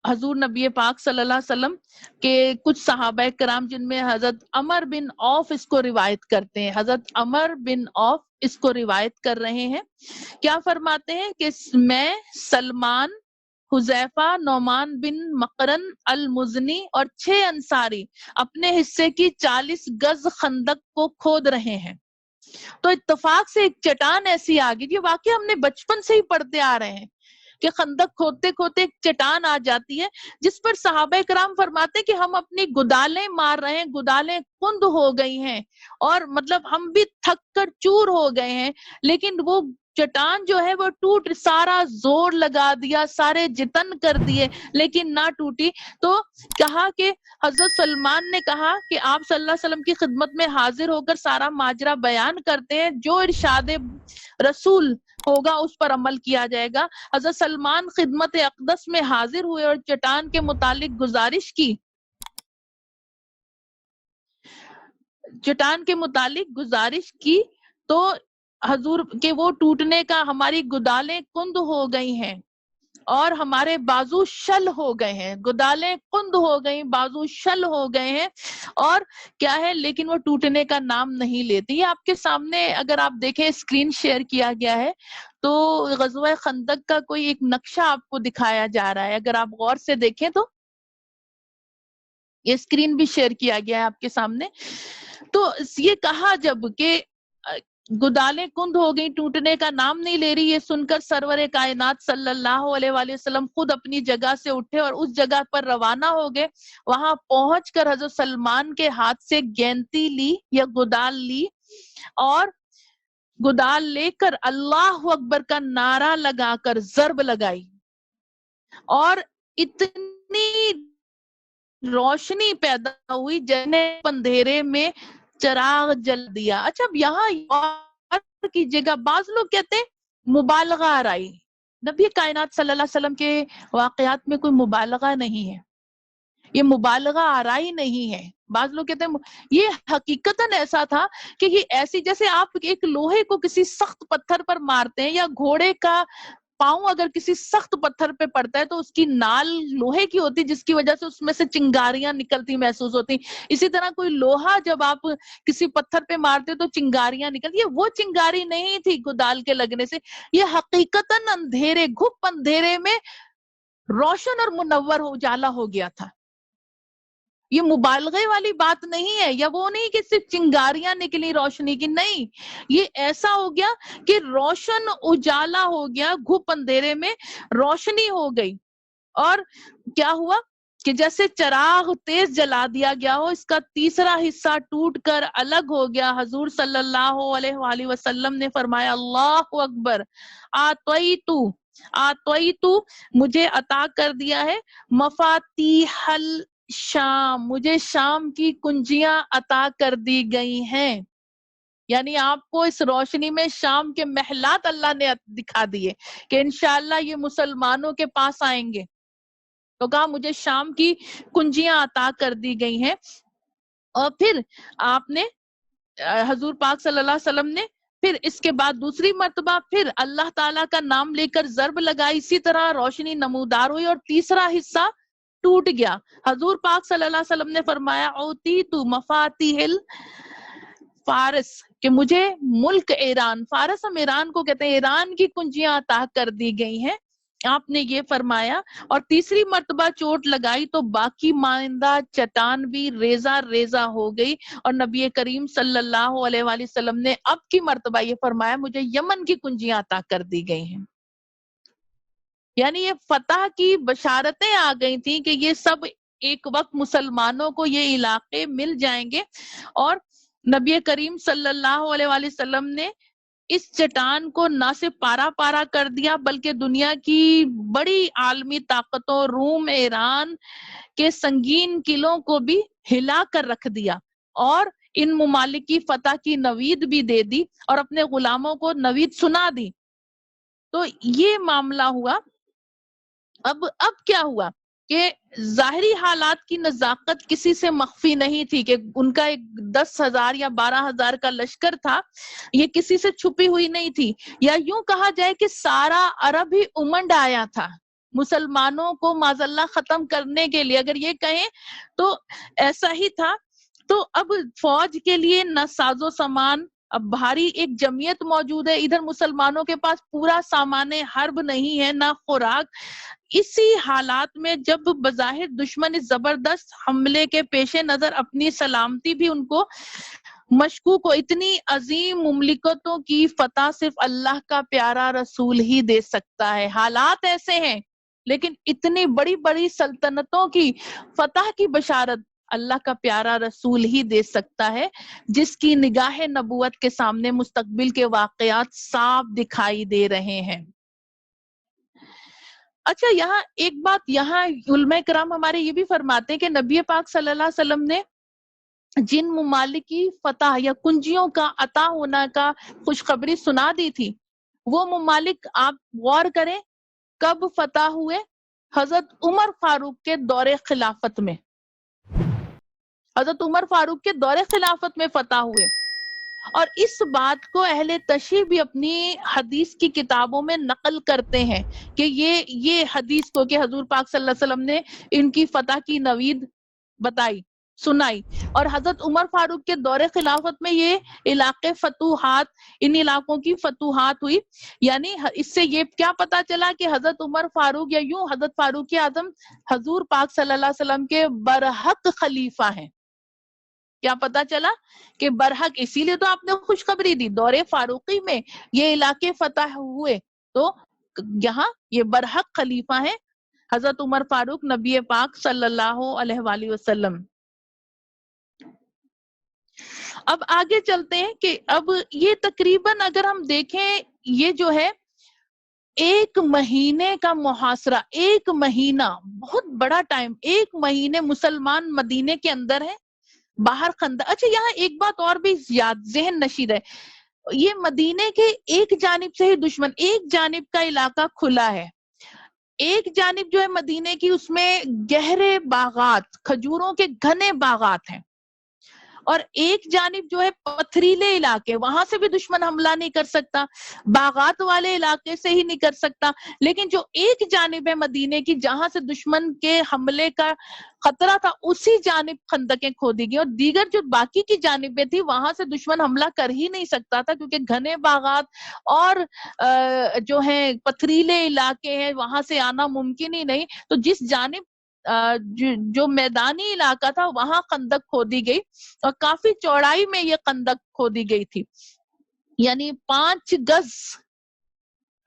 حضور نبی پاک صلی اللہ علیہ وسلم کے کچھ صحابہ کرام، جن میں حضرت عمر بن عوف اس کو روایت کرتے ہیں، حضرت عمر بن عوف اس کو روایت کر رہے ہیں، کیا فرماتے ہیں کہ میں، سلمان، حذیفہ، نعمان بن مقرن المزنی اور 6 انصاری اپنے حصے کی 40 گز خندق کو کھود رہے ہیں. تو اتفاق سے ایک چٹان ایسی آ گئی، یہ واقعہ ہم نے بچپن سے ہی پڑھتے آ رہے ہیں کہ خندق کھودتے کھودتے ایک چٹان آ جاتی ہے، جس پر صحابہ کرام فرماتے ہیں کہ ہم اپنی گدالیں مار رہے ہیں، گدالیں کند ہو گئی ہیں، اور مطلب ہم بھی تھک کر چور ہو گئے ہیں، لیکن وہ چٹان جو ہے وہ ٹوٹ، سارا زور لگا دیا، سارے جتن کر دیے، لیکن نہ ٹوٹی. تو کہا کہ حضرت سلمان نے کہا کہ آپ صلی اللہ علیہ وسلم کی خدمت میں حاضر ہو کر سارا ماجرا بیان کرتے ہیں، جو ارشاد رسول ہوگا اس پر عمل کیا جائے گا. حضرت سلمان خدمت اقدس میں حاضر ہوئے اور چٹان کے متعلق گزارش کی، تو حضور کے وہ ٹوٹنے کا، ہماری گدالیں کند ہو گئی ہیں اور ہمارے بازو شل ہو گئے ہیں، گدالیں کند ہو گئی، بازو شل ہو گئے ہیں، اور کیا ہے لیکن وہ ٹوٹنے کا نام نہیں لیتی. یہ آپ کے سامنے اگر آپ دیکھیں اسکرین شیئر کیا گیا ہے تو غزوہ خندق کا کوئی ایک نقشہ آپ کو دکھایا جا رہا ہے. اگر آپ غور سے دیکھیں تو یہ اسکرین بھی شیئر کیا گیا ہے آپ کے سامنے. تو یہ کہا جب کہ گدالیں کند ہو گئی، ٹوٹنے کا نام نہیں لے رہی، یہ سن کر سرور کائنات صلی اللہ علیہ وآلہ وسلم خود اپنی جگہ سے اٹھے اور اس جگہ پر روانہ ہو گئے. وہاں پہنچ کر حضرت سلمان کے ہاتھ سے گینتی لی یا گدال لی، اور گدال لے کر اللہ اکبر کا نعرہ لگا کر ضرب لگائی، اور اتنی روشنی پیدا ہوئی جیسے اندھیرے میں چراغ جل دیا. اچھا اب یہاں کیجیے گا، بعض لوگ کہتے ہیں مبالغہ آرائی. نبی کائنات صلی اللہ علیہ وسلم کے واقعات میں کوئی مبالغہ نہیں ہے، یہ مبالغہ آرائی نہیں ہے. بعض لوگ کہتے ہیں یہ حقیقتاً ایسا تھا کہ یہ ایسی جیسے آپ ایک لوہے کو کسی سخت پتھر پر مارتے ہیں، یا گھوڑے کا پاؤں اگر کسی سخت پتھر پہ پڑتا ہے تو اس کی نال لوہے کی ہوتی جس کی وجہ سے اس میں سے چنگاریاں نکلتی محسوس ہوتی. اسی طرح کوئی لوہا جب آپ کسی پتھر پہ مارتے تو چنگاریاں نکلتی. یہ وہ چنگاری نہیں تھی گدال کے لگنے سے، یہ حقیقتاً اندھیرے گھپ اندھیرے میں روشن اور منور اجالا ہو گیا تھا. یہ مبالغے والی بات نہیں ہے، یا وہ نہیں کہ صرف چنگاریاں نکلی روشنی کی، نہیں، یہ ایسا ہو گیا کہ روشن اجالا ہو گیا، گھپ اندھیرے میں روشنی ہو گئی. اور کیا ہوا کہ جیسے چراغ تیز جلا دیا گیا ہو، اس کا تیسرا حصہ ٹوٹ کر الگ ہو گیا. حضور صلی اللہ علیہ وآلہ وسلم نے فرمایا اللہ اکبر، آتویتو مجھے عطا کر دیا ہے، مفاتیح الشام، مجھے شام کی کنجیاں عطا کر دی گئی ہیں. یعنی آپ کو اس روشنی میں شام کے محلات اللہ نے دکھا دیے کہ انشاءاللہ یہ مسلمانوں کے پاس آئیں گے. تو کہا مجھے شام کی کنجیاں عطا کر دی گئی ہیں. اور پھر آپ نے حضور پاک صلی اللہ علیہ وسلم نے پھر اس کے بعد دوسری مرتبہ پھر اللہ تعالیٰ کا نام لے کر ضرب لگائی، اسی طرح روشنی نمودار ہوئی اور تیسرا حصہ ٹوٹ گیا. حضور پاک صلی اللہ علیہ وسلم نے فرمایا اوتیتو مفاتیح فارس، کہ مجھے ملک ایران، فارس ہم ایران کو کہتے ہیں، ایران کی کنجیاں عطا کر دی گئی ہیں. آپ نے یہ فرمایا، اور تیسری مرتبہ چوٹ لگائی تو باقی مائندہ چٹان بھی ریزہ ریزہ ہو گئی. اور نبی کریم صلی اللہ علیہ وآلہ وسلم نے اب کی مرتبہ یہ فرمایا مجھے یمن کی کنجیاں عطا کر دی گئی ہیں. یعنی یہ فتح کی بشارتیں آ گئی تھیں کہ یہ سب ایک وقت مسلمانوں کو یہ علاقے مل جائیں گے. اور نبی کریم صلی اللہ علیہ وآلہ وسلم نے اس چٹان کو نہ صرف پارا پارا کر دیا بلکہ دنیا کی بڑی عالمی طاقتوں، روم، ایران کے سنگین قلعوں کو بھی ہلا کر رکھ دیا، اور ان ممالک کی فتح کی نوید بھی دے دی اور اپنے غلاموں کو نوید سنا دی. تو یہ معاملہ ہوا. اب کیا ہوا کہ ظاہری حالات کی نزاکت کسی سے مخفی نہیں تھی کہ ان کا ایک 10,000 یا 12,000 کا لشکر تھا، یہ کسی سے چھپی ہوئی نہیں تھی. یا یوں کہا جائے کہ سارا عرب ہی امنڈ آیا تھا مسلمانوں کو معاذاللہ ختم کرنے کے لیے، اگر یہ کہیں تو ایسا ہی تھا. تو اب فوج کے لیے نہ ساز و سامان، اب بھاری ایک جمعیت موجود ہے، ادھر مسلمانوں کے پاس پورا سامان حرب نہیں ہے، نہ خوراک. اسی حالات میں جب بظاہر دشمن اس زبردست حملے کے پیش نظر اپنی سلامتی بھی ان کو مشکوک ہو، اتنی عظیم مملکتوں کی فتح صرف اللہ کا پیارا رسول ہی دے سکتا ہے. حالات ایسے ہیں لیکن اتنی بڑی بڑی سلطنتوں کی فتح کی بشارت اللہ کا پیارا رسول ہی دے سکتا ہے، جس کی نگاہ نبوت کے سامنے مستقبل کے واقعات صاف دکھائی دے رہے ہیں. اچھا یہاں ایک بات، یہاں علماء کرام ہمارے یہ بھی فرماتے ہیں کہ نبی پاک صلی اللہ علیہ وسلم نے جن ممالک کی فتح یا کنجیوں کا عطا ہونا کا خوشخبری سنا دی تھی، وہ ممالک آپ غور کریں کب فتح ہوئے؟ حضرت عمر فاروق کے دور خلافت میں، حضرت عمر فاروق کے دور خلافت میں فتح ہوئے. اور اس بات کو اہل تشیع بھی اپنی حدیث کی کتابوں میں نقل کرتے ہیں کہ یہ حدیث کو کہ حضور پاک صلی اللہ علیہ وسلم نے ان کی فتح کی نوید بتائی، سنائی. اور حضرت عمر فاروق کے دور خلافت میں یہ علاقے فتوحات، ان علاقوں کی فتوحات ہوئی. یعنی اس سے یہ کیا پتا چلا کہ حضرت عمر فاروق یا یوں حضرت فاروق اعظم حضور پاک صلی اللہ علیہ وسلم کے برحق خلیفہ ہیں. کیا پتا چلا کہ برحق، اسی لیے تو آپ نے خوشخبری دی دور فاروقی میں یہ علاقے فتح ہوئے، تو یہاں یہ برحق خلیفہ ہیں حضرت عمر فاروق نبی پاک صلی اللہ علیہ وآلہ وسلم. اب آگے چلتے ہیں کہ اب یہ تقریباً اگر ہم دیکھیں یہ جو ہے 1 مہینے کا محاصرہ، 1 مہینہ بہت بڑا ٹائم، 1 مہینے مسلمان مدینے کے اندر ہے، باہر خندق. اچھا یہاں ایک بات اور بھی یاد ذہن نشید ہے، یہ مدینے کے ایک جانب سے ہی دشمن، ایک جانب کا علاقہ کھلا ہے، ایک جانب جو ہے مدینے کی اس میں گہرے باغات، کھجوروں کے گھنے باغات ہیں، اور ایک جانب جو ہے پتھریلے علاقے، وہاں سے بھی دشمن حملہ نہیں کر سکتا، باغات والے علاقے سے ہی نہیں کر سکتا. لیکن جو ایک جانب ہے مدینے کی جہاں سے دشمن کے حملے کا خطرہ تھا، اسی جانب خندقیں کھودی گئی، اور دیگر جو باقی کی جانبیں تھی وہاں سے دشمن حملہ کر ہی نہیں سکتا تھا، کیونکہ گھنے باغات اور جو ہیں پتھریلے علاقے ہیں، وہاں سے آنا ممکن ہی نہیں. تو جس جانب جو میدانی علاقہ تھا وہاں خندق کھودی گئی، اور کافی چوڑائی میں یہ خندق کھودی گئی تھی، یعنی 5 گز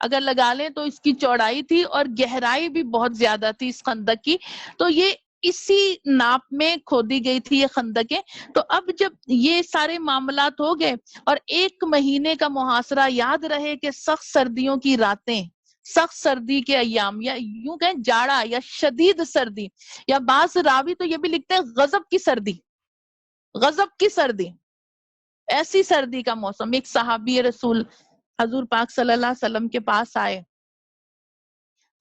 اگر لگا لیں تو اس کی چوڑائی تھی، اور گہرائی بھی بہت زیادہ تھی اس خندق کی. تو یہ اسی ناپ میں کھودی گئی تھی یہ خندقیں. تو اب جب یہ سارے معاملات ہو گئے اور 1 مہینے کا محاصرہ، یاد رہے کہ سخت سردیوں کی راتیں، سخت سردی کے ایام، یا یوں کہیں جاڑا یا شدید سردی، یا بعض راوی تو یہ بھی لکھتے ہیں غضب کی سردی، غضب کی سردی، ایسی سردی کا موسم. ایک صحابی رسول حضور پاک صلی اللہ علیہ وسلم کے پاس آئے،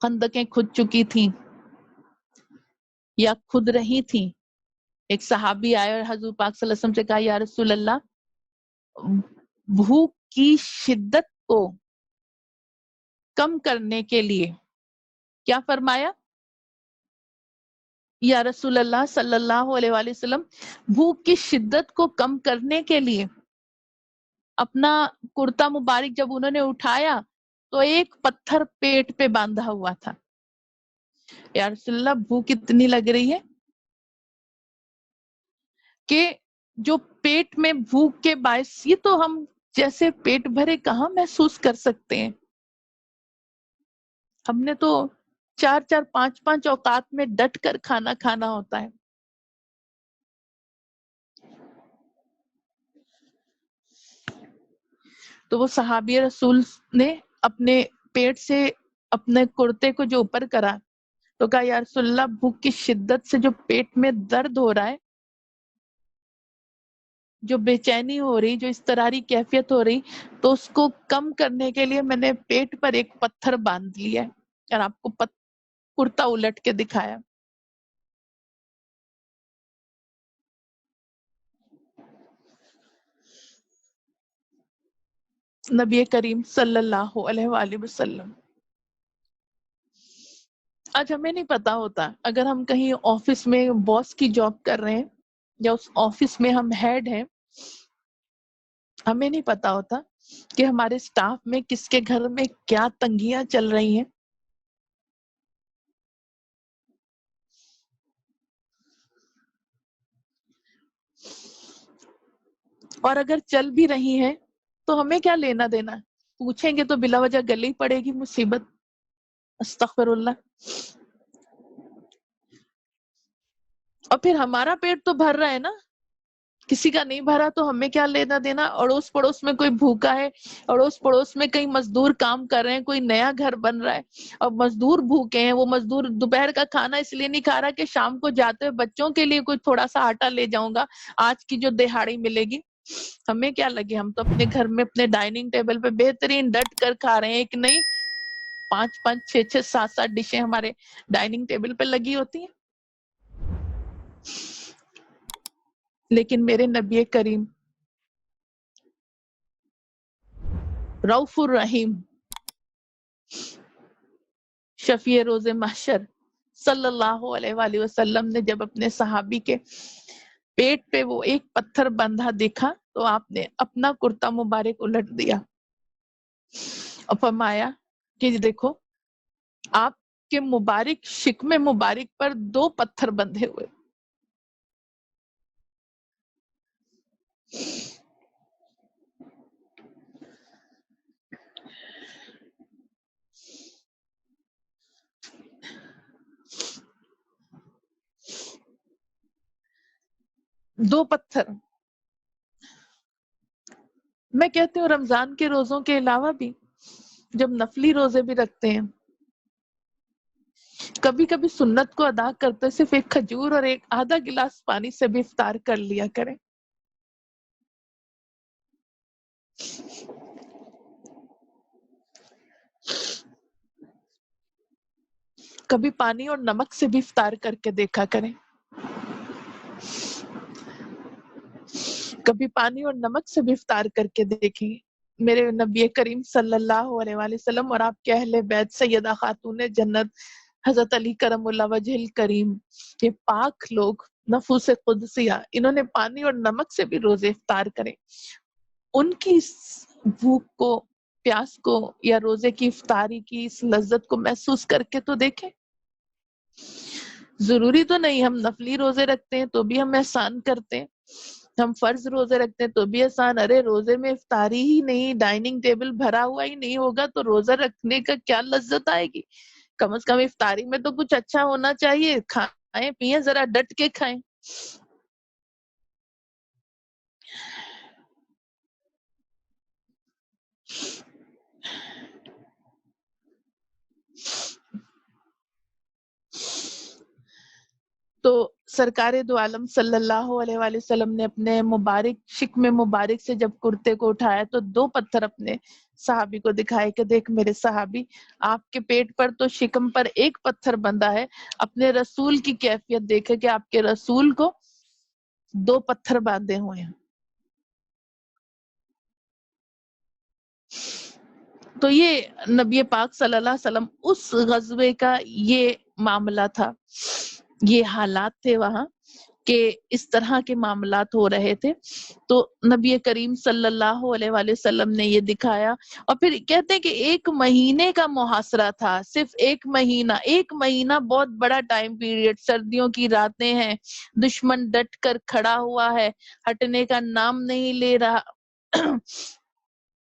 خندقیں کھد چکی تھیں یا کھد رہی تھیں. ایک صحابی آئے اور حضور پاک صلی اللہ علیہ وسلم سے کہا یا رسول اللہ، بھوک کی شدت کو کم کرنے کے لیے، کیا فرمایا؟ یا رسول اللہ صلی اللہ علیہ وآلہ وسلم، بھوک کی شدت کو کم کرنے کے لیے اپنا کرتا مبارک جب انہوں نے اٹھایا تو ایک پتھر پیٹ پہ باندھا ہوا تھا. یا رسول اللہ بھوک اتنی لگ رہی ہے کہ جو پیٹ میں بھوک کے باعث، یہ تو ہم جیسے پیٹ بھرے کہاں محسوس کر سکتے ہیں، ہم نے تو 4 5 اوقات میں ڈٹ کر کھانا کھانا ہوتا ہے. تو وہ صحابی رسول نے اپنے پیٹ سے اپنے کرتے کو جو اوپر کرا تو کہا یا رسول اللہ، بھوک کی شدت سے جو پیٹ میں درد ہو رہا ہے، جو بے چینی ہو رہی، جو اضطراری کیفیت ہو رہی، تو اس کو کم کرنے کے لیے میں نے پیٹ پر ایک پتھر باندھ لیا ہے. اور آپ کو کرتا الٹ کے دکھایا. نبی کریم صلی اللہ علیہ وآلہ وسلم. آج ہمیں نہیں پتا ہوتا، اگر ہم کہیں آفس میں باس کی جاب کر رہے ہیں یا اس آفس میں ہم ہیڈ ہیں، ہمیں نہیں پتا ہوتا کہ ہمارے سٹاف میں کس کے گھر میں کیا تنگیاں چل رہی ہیں. اور اگر چل بھی رہی ہیں تو ہمیں کیا لینا دینا، پوچھیں گے تو بلا وجہ گلے ہی پڑے گی مصیبت. استغفر اللہ. اور پھر ہمارا پیٹ تو بھر رہا ہے نا، کسی کا نہیں بھرا تو ہمیں کیا لینا دینا. اڑوس پڑوس میں کوئی بھوکا ہے، اڑوس پڑوس میں کئی مزدور کام کر رہے ہیں، کوئی نیا گھر بن رہا ہے اور مزدور بھوکے ہیں. وہ مزدور دوپہر کا کھانا اس لیے نہیں کھا رہا کہ شام کو جاتے ہوئے بچوں کے لیے کوئی تھوڑا سا آٹا لے جاؤں گا، آج کی جو دہاڑی ملے گی. ہمیں کیا لگے، ہم تو اپنے گھر میں اپنے ڈائننگ ٹیبل پہ بہترین ڈٹ کر کھا رہے ہیں. ایک نہیں 5 6 7 ڈشیں ہمارے ڈائننگ ٹیبل پہ لگی ہوتی ہیں. لیکن میرے نبی کریم رؤف الرحیم، شفیع روز محشر صلی اللہ علیہ وآلہ وسلم نے جب اپنے صحابی کے پیٹ پہ وہ ایک پتھر بندھا دیکھا تو آپ نے اپنا کرتا مبارک الٹ دیا اور فرمایا کہ دیکھو آپ کے مبارک شکم مبارک پر 2 پتھر بندھے ہوئے. دو پتھر. میں کہتی ہوں رمضان کے روزوں کے علاوہ بھی جب نفلی روزے بھی رکھتے ہیں، کبھی کبھی سنت کو ادا کرتے صرف ایک کھجور اور ایک آدھا گلاس پانی سے بھی افطار کر لیا کریں. کبھی پانی اور نمک سے بھی افطار کر کے دیکھا کریں. کبھی پانی اور نمک سے بھی افطار کر کے دیکھیں. میرے نبی کریم صلی اللہ علیہ وآلہ وسلم اور آپ کے اہل بیت سیدہ خاتون جنت حضرت علی کرم اللہ وجہ الکریم، یہ پاک لوگ نفوس قدسیہ، انہوں نے پانی اور نمک سے بھی روزے افطار کریں. ان کی اس بھوک کو، پیاس کو، یا روزے کی افطاری کی اس لذت کو محسوس کر کے تو دیکھیں. ضروری تو نہیں ہم نفلی روزے رکھتے ہیں تو بھی ہم احسان کرتے ہیں، ہم فرض روزے رکھتے ہیں تو بھی احسان. ارے روزے میں افطاری ہی نہیں، ڈائننگ ٹیبل بھرا ہوا ہی نہیں ہوگا تو روزہ رکھنے کا کیا لذت آئے گی؟ کم از کم افطاری میں تو کچھ اچھا ہونا چاہیے، کھائیں پیئیں، ذرا ڈٹ کے کھائیں. تو سرکار دو عالم صلی اللہ علیہ وآلہ وسلم نے اپنے مبارک شکم مبارک سے جب کرتے کو اٹھایا تو 2 پتھر اپنے صحابی کو دکھائے کہ دیکھ میرے صحابی، آپ کے پیٹ پر تو شکم پر 1 پتھر بندھا ہے، اپنے رسول کی کیفیت دیکھے کہ آپ کے رسول کو 2 پتھر باندھے ہوئے ہیں. تو یہ نبی پاک صلی اللہ علیہ وسلم اس غزوے کا یہ معاملہ تھا، یہ حالات تھے وہاں کہ اس طرح کے معاملات ہو رہے تھے. تو نبی کریم صلی اللہ علیہ وآلہ وسلم نے یہ دکھایا. اور پھر کہتے ہیں کہ 1 مہینے کا محاصرہ تھا، صرف 1 مہینہ. 1 مہینہ بہت بڑا ٹائم پیریڈ، سردیوں کی راتیں ہیں، دشمن ڈٹ کر کھڑا ہوا ہے، ہٹنے کا نام نہیں لے رہا.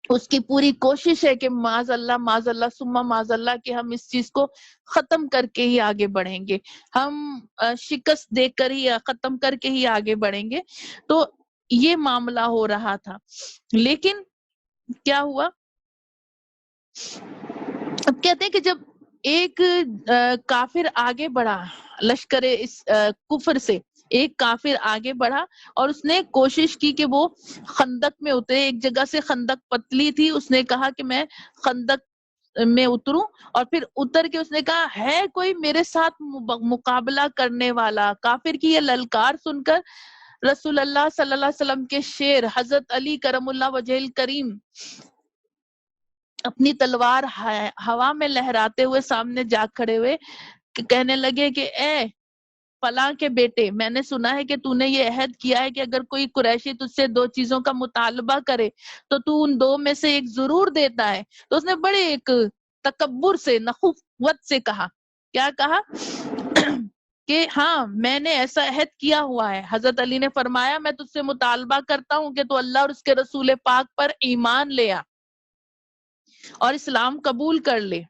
اس کی پوری کوشش ہے کہ معاذ اللہ ثم معاذ اللہ کہ ہم اس چیز کو ختم کر کے ہی آگے بڑھیں گے، ہم شکست دے کر ہی ختم کر کے ہی آگے بڑھیں گے. تو یہ معاملہ ہو رہا تھا. لیکن کیا ہوا؟ اب کہتے ہیں کہ جب ایک کافر آگے بڑھا لشکر اس کفر سے، ایک کافر آگے بڑھا اور اس نے کوشش کی کہ وہ خندق میں اترے. ایک جگہ سے خندق پتلی تھی، اس نے کہا کہ میں خندق میں اتروں، اور پھر اتر کے اس نے کہا ہے کوئی میرے ساتھ مقابلہ کرنے والا. کافر کی یہ للکار سن کر رسول اللہ صلی اللہ علیہ وسلم کے شیر حضرت علی کرم اللہ وجہ الکریم اپنی تلوار ہوا میں لہراتے ہوئے سامنے جا کھڑے ہوئے، کہنے لگے کہ اے فلاں کے بیٹے، میں نے سنا ہے کہ تو نے یہ عہد کیا ہے کہ اگر کوئی قریشی تجھ سے 2 چیزوں کا مطالبہ کرے تو ان 2 میں سے ایک ضرور دیتا ہے. تو اس نے بڑے ایک تکبر سے، نخوت سے کہا. کیا کہا؟ کہ ہاں میں نے ایسا عہد کیا ہوا ہے. حضرت علی نے فرمایا میں تجھ سے مطالبہ کرتا ہوں کہ تو اللہ اور اس کے رسول پاک پر ایمان لے آ اور اسلام قبول کر لے.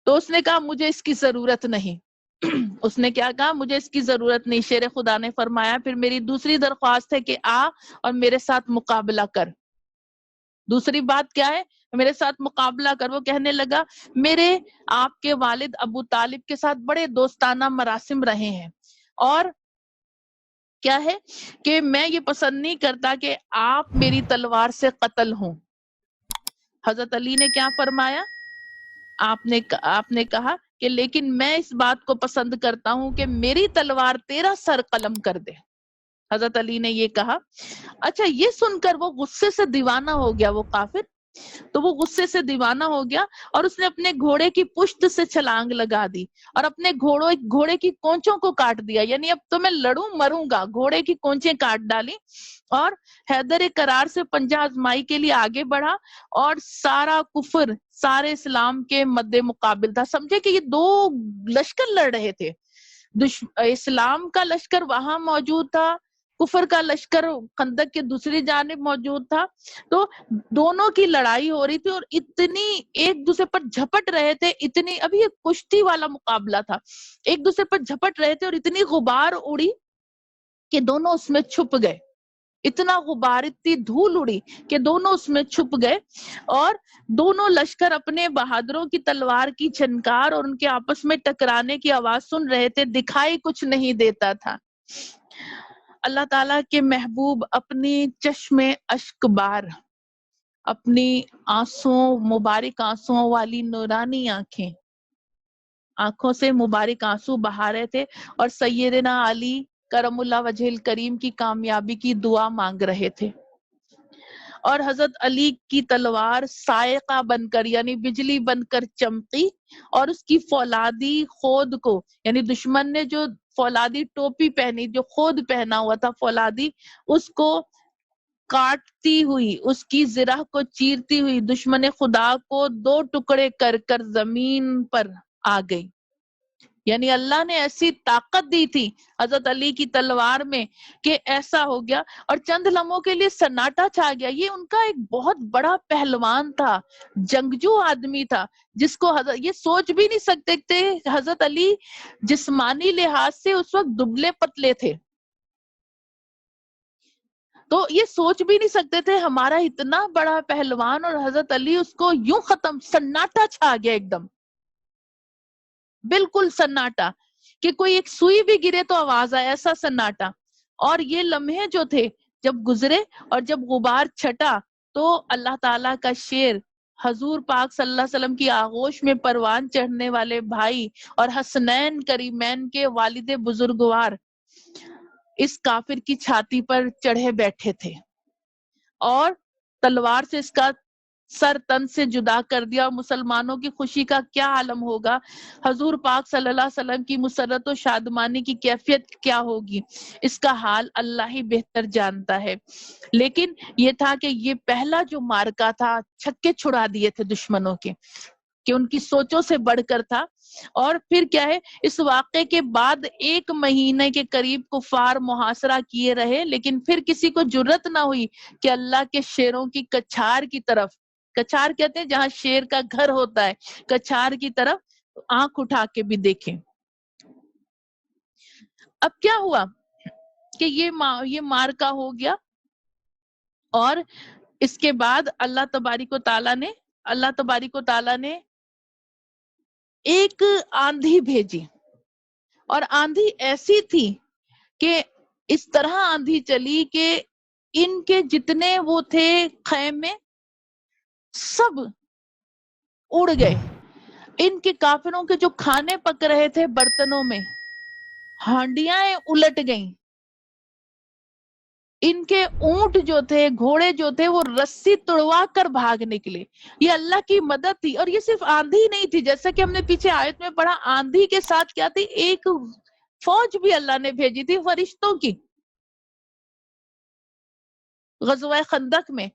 تو اس نے کہا مجھے اس کی ضرورت نہیں. اس نے کیا کہا؟ مجھے اس کی ضرورت نہیں. شیر خدا نے فرمایا پھر میری دوسری درخواست ہے کہ آ اور میرے ساتھ مقابلہ کر. دوسری بات کیا ہے؟ میرے ساتھ مقابلہ کر. وہ کہنے لگا میرے آپ کے والد ابو طالب کے ساتھ بڑے دوستانہ مراسم رہے ہیں، اور کیا ہے کہ میں یہ پسند نہیں کرتا کہ آپ میری تلوار سے قتل ہوں. حضرت علی نے کیا فرمایا؟ آپ نے کہا کہ لیکن میں اس بات کو پسند کرتا ہوں کہ میری تلوار تیرا سر قلم کر دے. حضرت علی نے یہ کہا. اچھا، یہ سن کر وہ غصے سے دیوانہ ہو گیا وہ کافر. تو وہ غصے سے دیوانہ ہو گیا اور اس نے اپنے گھوڑے کی پشت سے چھلانگ لگا دی اور اپنے گھوڑے کی کونچوں کو کاٹ دیا، یعنی اب تو میں لڑوں مروں گا، گھوڑے کی کونچیں کاٹ ڈالی اور حیدر کرار سے پنجہ آزمائی کے لیے آگے بڑھا اور سارا کفر سارے اسلام کے مد مقابل تھا. سمجھے کہ یہ دو لشکر لڑ رہے تھے، اسلام کا لشکر وہاں موجود تھا، کفر کا لشکر خندق کے دوسری جانب موجود تھا. تو دونوں کی لڑائی ہو رہی تھی اور اتنی ایک دوسرے پر جھپٹ رہے تھے، اتنی ابھی یہ کشتی والا مقابلہ تھا، ایک دوسرے پر جھپٹ رہے تھے اور اتنی غبار اڑی کہ دونوں اس میں چھپ گئے، اتنا غبار اتنی دھول اڑی کہ دونوں اس میں چھپ گئے اور دونوں لشکر اپنے بہادروں کی تلوار کی چھنکار اور ان کے آپس میں ٹکرانے کی آواز سن رہے تھے، دکھائی کچھ نہیں دیتا تھا. اللہ تعالیٰ کے محبوب اپنی چشم اشک بار، اپنی مبارک آنسوں والی نورانی آنکھوں سے مبارک آنسو بہا رہے تھے اور سیدنا علی کرم اللہ وجہ الکریم کی کامیابی کی دعا مانگ رہے تھے. اور حضرت علی کی تلوار سائقہ بن کر یعنی بجلی بن کر چمکی اور اس کی فولادی خود کو، یعنی دشمن نے جو فولادی ٹوپی پہنی، جو خود پہنا ہوا تھا فولادی، اس کو کاٹتی ہوئی، اس کی زرہ کو چیرتی ہوئی دشمن خدا کو دو ٹکڑے کر کر زمین پر آ گئی. یعنی اللہ نے ایسی طاقت دی تھی حضرت علی کی تلوار میں کہ ایسا ہو گیا اور چند لمحوں کے لیے سناٹا چھا گیا. یہ ان کا ایک بہت بڑا پہلوان تھا، جنگجو آدمی تھا، جس کو یہ سوچ بھی نہیں سکتے تھے. حضرت علی جسمانی لحاظ سے اس وقت دبلے پتلے تھے، تو یہ سوچ بھی نہیں سکتے تھے ہمارا اتنا بڑا پہلوان اور حضرت علی اس کو یوں ختم. سناٹا چھا گیا، ایک دم بالکل سناٹا کہ کوئی ایک سوئی بھی گرے تو آواز آئے، ایسا سناٹا. اور یہ لمحے جو تھے جب گزرے اور جب غبار چھٹا تو اللہ تعالیٰ کا شیر حضور پاک صلی اللہ علیہ وسلم کی آغوش میں پروان چڑھنے والے بھائی اور حسنین کریمین کے والد بزرگوار اس کافر کی چھاتی پر چڑھے بیٹھے تھے اور تلوار سے اس کا سر تن سے جدا کر دیا. اور مسلمانوں کی خوشی کا کیا عالم ہوگا، حضور پاک صلی اللہ علیہ وسلم کی مسرت و شادمانی کی کیفیت کیا ہوگی، اس کا حال اللہ ہی بہتر جانتا ہے. لیکن یہ تھا کہ یہ پہلا جو مارکا تھا، چھکے چھڑا دیے تھے دشمنوں کے، کہ ان کی سوچوں سے بڑھ کر تھا. اور پھر کیا ہے، اس واقعے کے بعد 1 مہینے کے قریب کفار محاصرہ کیے رہے، لیکن پھر کسی کو جرت نہ ہوئی کہ اللہ کے شیروں کی کچھار کی طرف، کچھار کہتے ہیں جہاں شیر کا گھر ہوتا ہے، کچھار کی طرف آنکھ اٹھا کے بھی دیکھیں. اب کیا ہوا کہ یہ مارکا ہو گیا اور اس کے بعد اللہ تبارک و تعالیٰ نے ایک آندھی بھیجی اور آندھی ایسی تھی کہ اس طرح آندھی چلی کہ ان کے جتنے وہ تھے خیمے سب اڑ گئے. ان کے کافروں کے جو کھانے پک رہے تھے برتنوں میں، ہانڈیاں الٹ گئیں. ان کے اونٹ جو تھے، گھوڑے جو تھے، وہ رسی توڑوا کر بھاگ نکلے. یہ اللہ کی مدد تھی. اور یہ صرف آندھی نہیں تھی، جیسا کہ ہم نے پیچھے آیت میں پڑھا، آندھی کے ساتھ کیا تھی، ایک فوج بھی اللہ نے بھیجی تھی فرشتوں کی غزوہ خندق میں.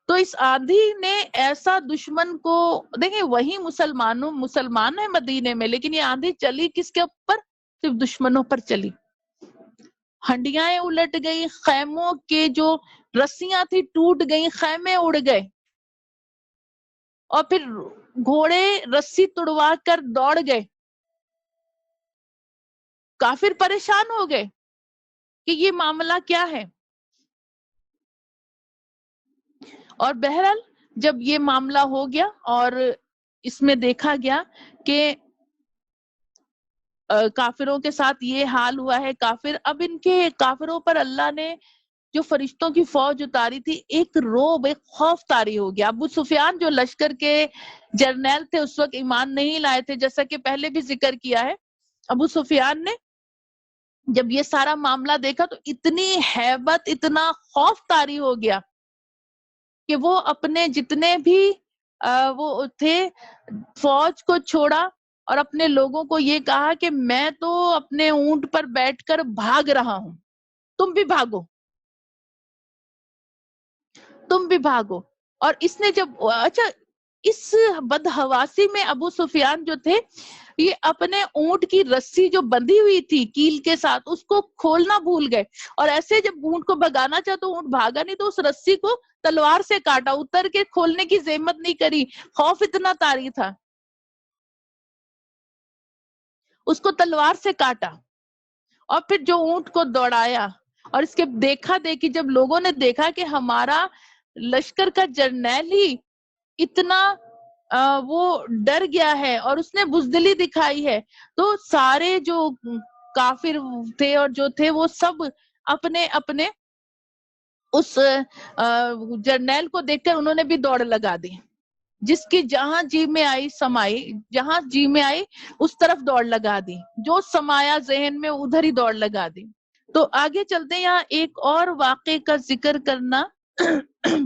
تو اس آندھی نے ایسا دشمن کو، دیکھیں وہی مسلمان ہیں مدینے میں، لیکن یہ آندھی چلی کس کے اوپر؟ صرف دشمنوں پر چلی. ہنڈیاں الٹ گئی، خیموں کے جو رسیاں تھی ٹوٹ گئیں، خیمے اڑ گئے اور پھر گھوڑے رسی توڑوا کر دوڑ گئے. کافر پریشان ہو گئے کہ یہ معاملہ کیا ہے. اور بہرحال جب یہ معاملہ ہو گیا اور اس میں دیکھا گیا کہ کافروں کے ساتھ یہ حال ہوا ہے، اب ان کے کافروں پر اللہ نے جو فرشتوں کی فوج اتاری تھی، ایک روب، ایک خوف طاری ہو گیا. ابو سفیان جو لشکر کے جرنیل تھے اس وقت ایمان نہیں لائے تھے، جیسا کہ پہلے بھی ذکر کیا ہے. ابو سفیان نے جب یہ سارا معاملہ دیکھا تو اتنی ہیبت، اتنا خوف طاری ہو گیا کہ وہ اپنے جتنے بھی وہ تھے فوج کو چھوڑا اور اپنے لوگوں کو یہ کہا کہ میں تو اپنے اونٹ پر بیٹھ کر بھاگ رہا ہوں، تم بھی بھاگو، تم بھی بھاگو۔ اور اس نے جب اچھا اس بدحواسی میں ابو سفیان جو تھے، یہ اپنے اونٹ کی رسی جو بندھی ہوئی تھی کیل کے ساتھ اس کو کھولنا بھول گئے، اور ایسے جب اونٹ کو بھگانا چاہا تو اونٹ بھاگا نہیں، تو اس رسی کو تلوار سے کاٹا، اتر کے کھولنے کی زحمت نہیں کری، خوف اتنا طاری تھا، اس کو تلوار سے کاٹا، اور پھر جو اونٹ کو دوڑایا، اور اس کے دیکھا دیکھی جب لوگوں نے دیکھا کہ ہمارا لشکر کا جرنیل ہی اتنا وہ ڈر گیا ہے اور اس نے بزدلی دکھائی ہے، تو سارے جو کافر تھے اور جو تھے وہ سب اپنے اپنے اس جرنیل کو دیکھ کر انہوں نے بھی دوڑ لگا دی، جس کی جہاں جی میں آئی سمائی، جہاں جی میں آئی اس طرف دوڑ لگا دی، جو سمایا ذہن میں ادھر ہی دوڑ لگا دی۔ تو آگے چلتے ہیں، یہاں ایک اور واقعے کا ذکر کرنا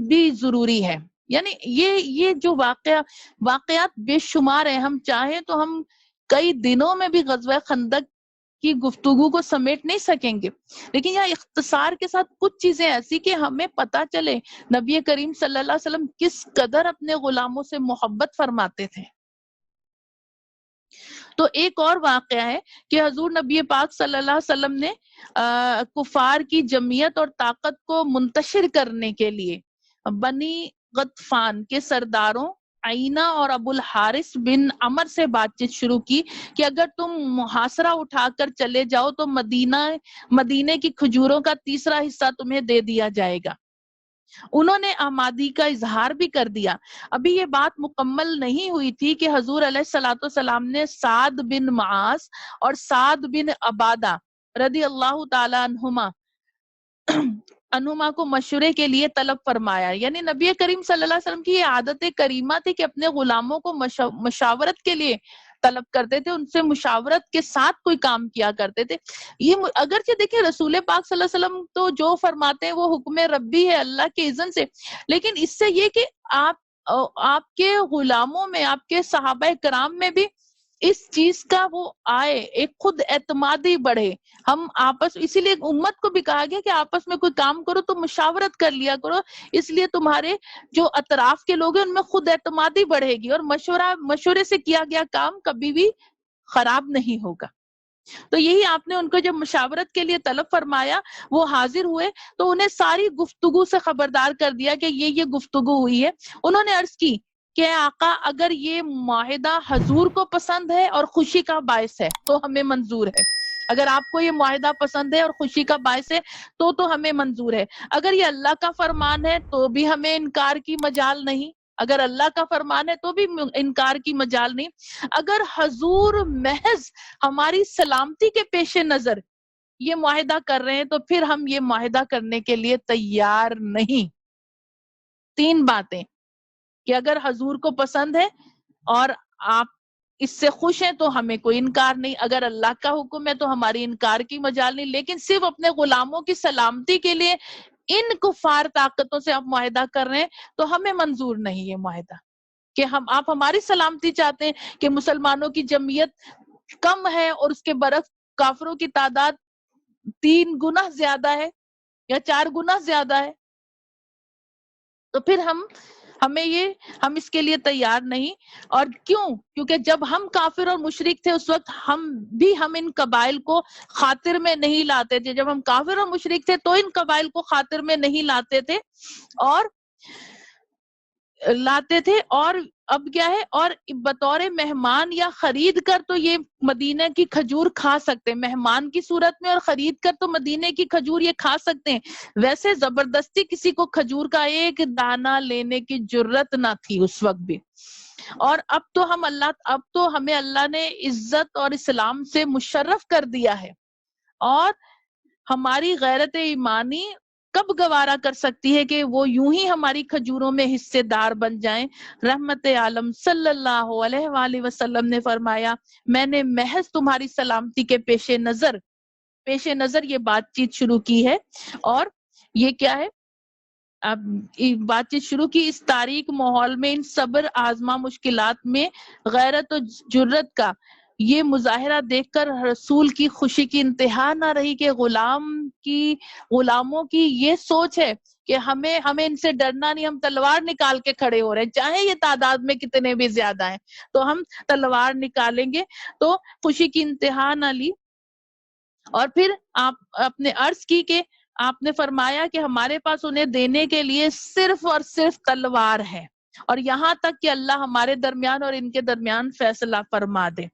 بھی ضروری ہے، یعنی یہ جو واقعات بے شمار ہیں، ہم چاہیں تو ہم کئی دنوں میں بھی غزوہ خندق کی گفتگو کو سمیٹ نہیں سکیں گے، لیکن یہاں اختصار کے ساتھ کچھ چیزیں ایسی کہ ہمیں پتا چلے نبی کریم صلی اللہ علیہ وسلم کس قدر اپنے غلاموں سے محبت فرماتے تھے۔ تو ایک اور واقعہ ہے کہ حضور نبی پاک صلی اللہ علیہ وسلم نے کفار کی جمعیت اور طاقت کو منتشر کرنے کے لیے بنی غطفان کے سرداروں عینہ اور ابو الحارث بن عمر سے بات چیت شروع کی کہ اگر تم محاصرہ اٹھا کر چلے جاؤ تو مدینے کی کھجوروں کا تیسرا حصہ تمہیں دے دیا جائے گا۔ انہوں نے آمادی کا اظہار بھی کر دیا۔ ابھی یہ بات مکمل نہیں ہوئی تھی کہ حضور علیہ الصلوۃ والسلام نے سعد بن معاذ اور سعد بن عبادہ رضی اللہ تعالی عنہما کو مشورے کے لیے طلب فرمایا، یعنی نبی کریم صلی اللہ علیہ وسلم کی یہ عادت کریمہ تھی کہ اپنے غلاموں کو مشاورت کے لیے طلب کرتے تھے، ان سے مشاورت کے ساتھ کوئی کام کیا کرتے تھے۔ یہ اگرچہ دیکھیں رسول پاک صلی اللہ علیہ وسلم تو جو فرماتے ہیں وہ حکم ربی ہے اللہ کے اذن سے، لیکن اس سے یہ کہ آپ کے غلاموں میں، آپ کے صحابہ کرام میں بھی اس چیز کا وہ آئے، ایک خود اعتمادی بڑھے۔ ہم آپس، اسی لیے امت کو بھی کہا گیا کہ آپس میں کوئی کام کرو تو مشاورت کر لیا کرو، اس لیے تمہارے جو اطراف کے لوگ ہیں ان میں خود اعتمادی بڑھے گی، اور مشورے سے کیا گیا کام کبھی بھی خراب نہیں ہوگا۔ تو یہی آپ نے ان کو جب مشاورت کے لیے طلب فرمایا، وہ حاضر ہوئے تو انہیں ساری گفتگو سے خبردار کر دیا کہ یہ گفتگو ہوئی ہے۔ انہوں نے عرض کی کہ آقا اگر یہ معاہدہ حضور کو پسند ہے اور خوشی کا باعث ہے تو ہمیں منظور ہے، اگر آپ کو یہ معاہدہ پسند ہے اور خوشی کا باعث ہے تو ہمیں منظور ہے، اگر یہ اللہ کا فرمان ہے تو بھی ہمیں انکار کی مجال نہیں، اگر اللہ کا فرمان ہے تو بھی انکار کی مجال نہیں، اگر حضور محض ہماری سلامتی کے پیش نظر یہ معاہدہ کر رہے ہیں تو پھر ہم یہ معاہدہ کرنے کے لیے تیار نہیں۔ تین باتیں کہ اگر حضور کو پسند ہے اور آپ اس سے خوش ہیں تو ہمیں کوئی انکار نہیں، اگر اللہ کا حکم ہے تو ہماری انکار کی مجال نہیں، لیکن صرف اپنے غلاموں کی سلامتی کے لیے ان کفار طاقتوں سے آپ معاہدہ کر رہے ہیں تو ہمیں منظور نہیں یہ معاہدہ، کہ آپ ہماری سلامتی چاہتے ہیں کہ مسلمانوں کی جمعیت کم ہے اور اس کے برعکس کافروں کی تعداد 3 گنا زیادہ ہے یا 4 گنا زیادہ ہے، تو پھر ہم اس کے لیے تیار نہیں۔ اور کیونکہ جب ہم کافر اور مشرک تھے اس وقت ہم ان قبائل کو خاطر میں نہیں لاتے تھے، جب ہم کافر اور مشرک تھے تو ان قبائل کو خاطر میں نہیں لاتے تھے، اور اب کیا ہے، اور بطور مہمان یا خرید کر تو یہ مدینہ کی کھجور کھا سکتے ہیں، مہمان کی صورت میں، اور خرید کر تو مدینہ کی کھجور یہ کھا سکتے ہیں، ویسے زبردستی کسی کو کھجور کا ایک دانہ لینے کی جرت نہ تھی اس وقت بھی۔ اور اب تو ہمیں اللہ نے عزت اور اسلام سے مشرف کر دیا ہے، اور ہماری غیرت ایمانی کب گوارا کر سکتی ہے کہ وہ یوں ہی ہماری کھجوروں میں حصے دار بن جائیں۔ رحمت عالم صلی اللہ علیہ وآلہ وسلم نے فرمایا، میں نے محض تمہاری سلامتی کے پیش نظر یہ بات چیت شروع کی ہے، اور یہ کیا ہے، اب بات چیت شروع کی، اس تاریک ماحول میں ان صبر آزما مشکلات میں غیرت و جرت کا یہ مظاہرہ دیکھ کر رسول کی خوشی کی انتہا نہ رہی کہ غلاموں کی یہ سوچ ہے کہ ہمیں ان سے ڈرنا نہیں، ہم تلوار نکال کے کھڑے ہو رہے ہیں، چاہے یہ تعداد میں کتنے بھی زیادہ ہیں تو ہم تلوار نکالیں گے۔ تو خوشی کی انتہا نہ لی، اور پھر آپ نے عرض کی کہ آپ نے فرمایا کہ ہمارے پاس انہیں دینے کے لیے صرف اور صرف تلوار ہے، اور یہاں تک کہ اللہ ہمارے درمیان اور ان کے درمیان فیصلہ فرما دے۔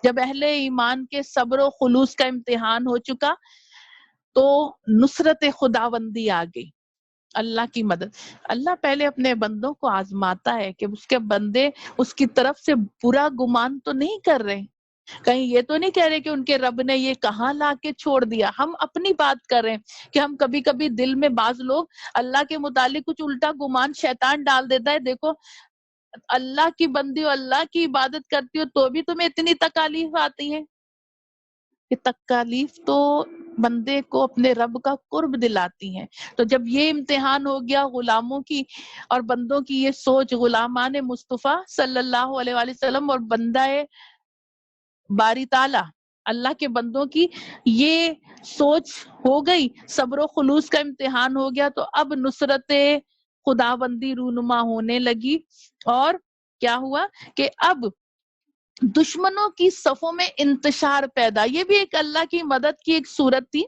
جب اہل ایمان کے صبر و خلوص کا امتحان ہو چکا تو نصرت خداوندی آ گئی، اللہ کی مدد۔ اللہ پہلے اپنے بندوں کو آزماتا ہے کہ اس کے بندے اس کی طرف سے برا گمان تو نہیں کر رہے، کہیں یہ تو نہیں کہہ رہے کہ ان کے رب نے یہ کہاں لا کے چھوڑ دیا۔ ہم اپنی بات کر رہے ہیں کہ ہم کبھی کبھی دل میں بعض لوگ اللہ کے متعلق کچھ الٹا گمان شیطان ڈال دیتا ہے، دیکھو اللہ کی بندی ہو، اللہ کی عبادت کرتی ہو تو بھی تمہیں اتنی تکالیف آتی ہے، کہ تکالیف تو بندے کو اپنے رب کا قرب دلاتی ہیں۔ تو جب یہ امتحان ہو گیا غلاموں کی اور بندوں کی یہ سوچ، غلامان مصطفیٰ صلی اللہ علیہ وآلہ وسلم اور بندہ باری تعالیٰ اللہ کے بندوں کی یہ سوچ ہو گئی، صبر و خلوص کا امتحان ہو گیا، تو اب نصرت خداوندی رونما ہونے لگی۔ اور کیا ہوا کہ اب دشمنوں کی صفوں میں انتشار پیدا، یہ بھی ایک اللہ کی مدد کی ایک صورت تھی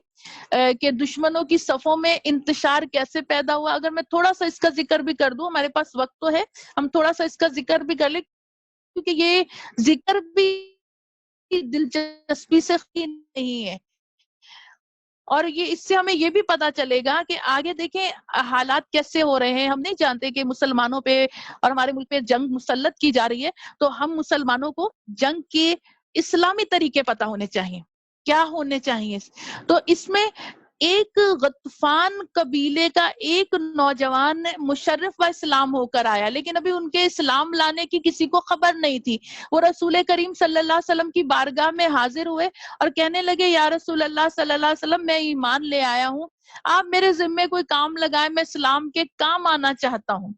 کہ دشمنوں کی صفوں میں انتشار کیسے پیدا ہوا۔ اگر میں تھوڑا سا اس کا ذکر بھی کر دوں، ہمارے پاس وقت تو ہے، ہم تھوڑا سا اس کا ذکر بھی کر لیں، کیونکہ یہ ذکر بھی دلچسپی سے نہیں ہے، اور یہ اس سے ہمیں یہ بھی پتا چلے گا کہ آگے دیکھیں حالات کیسے ہو رہے ہیں۔ ہم نہیں جانتے کہ مسلمانوں پہ اور ہمارے ملک پہ جنگ مسلط کی جا رہی ہے، تو ہم مسلمانوں کو جنگ کے اسلامی طریقے پتا ہونے چاہیے، کیا ہونے چاہیے۔ تو اس میں ایک غطفان قبیلے کا ایک نوجوان مشرف و اسلام ہو کر آیا، لیکن ابھی ان کے اسلام لانے کی کسی کو خبر نہیں تھی۔ وہ رسول کریم صلی اللہ علیہ وسلم کی بارگاہ میں حاضر ہوئے اور کہنے لگے، یا رسول اللہ صلی اللہ علیہ وسلم، میں ایمان لے آیا ہوں، آپ میرے ذمے کوئی کام لگائیں، میں اسلام کے کام آنا چاہتا ہوں۔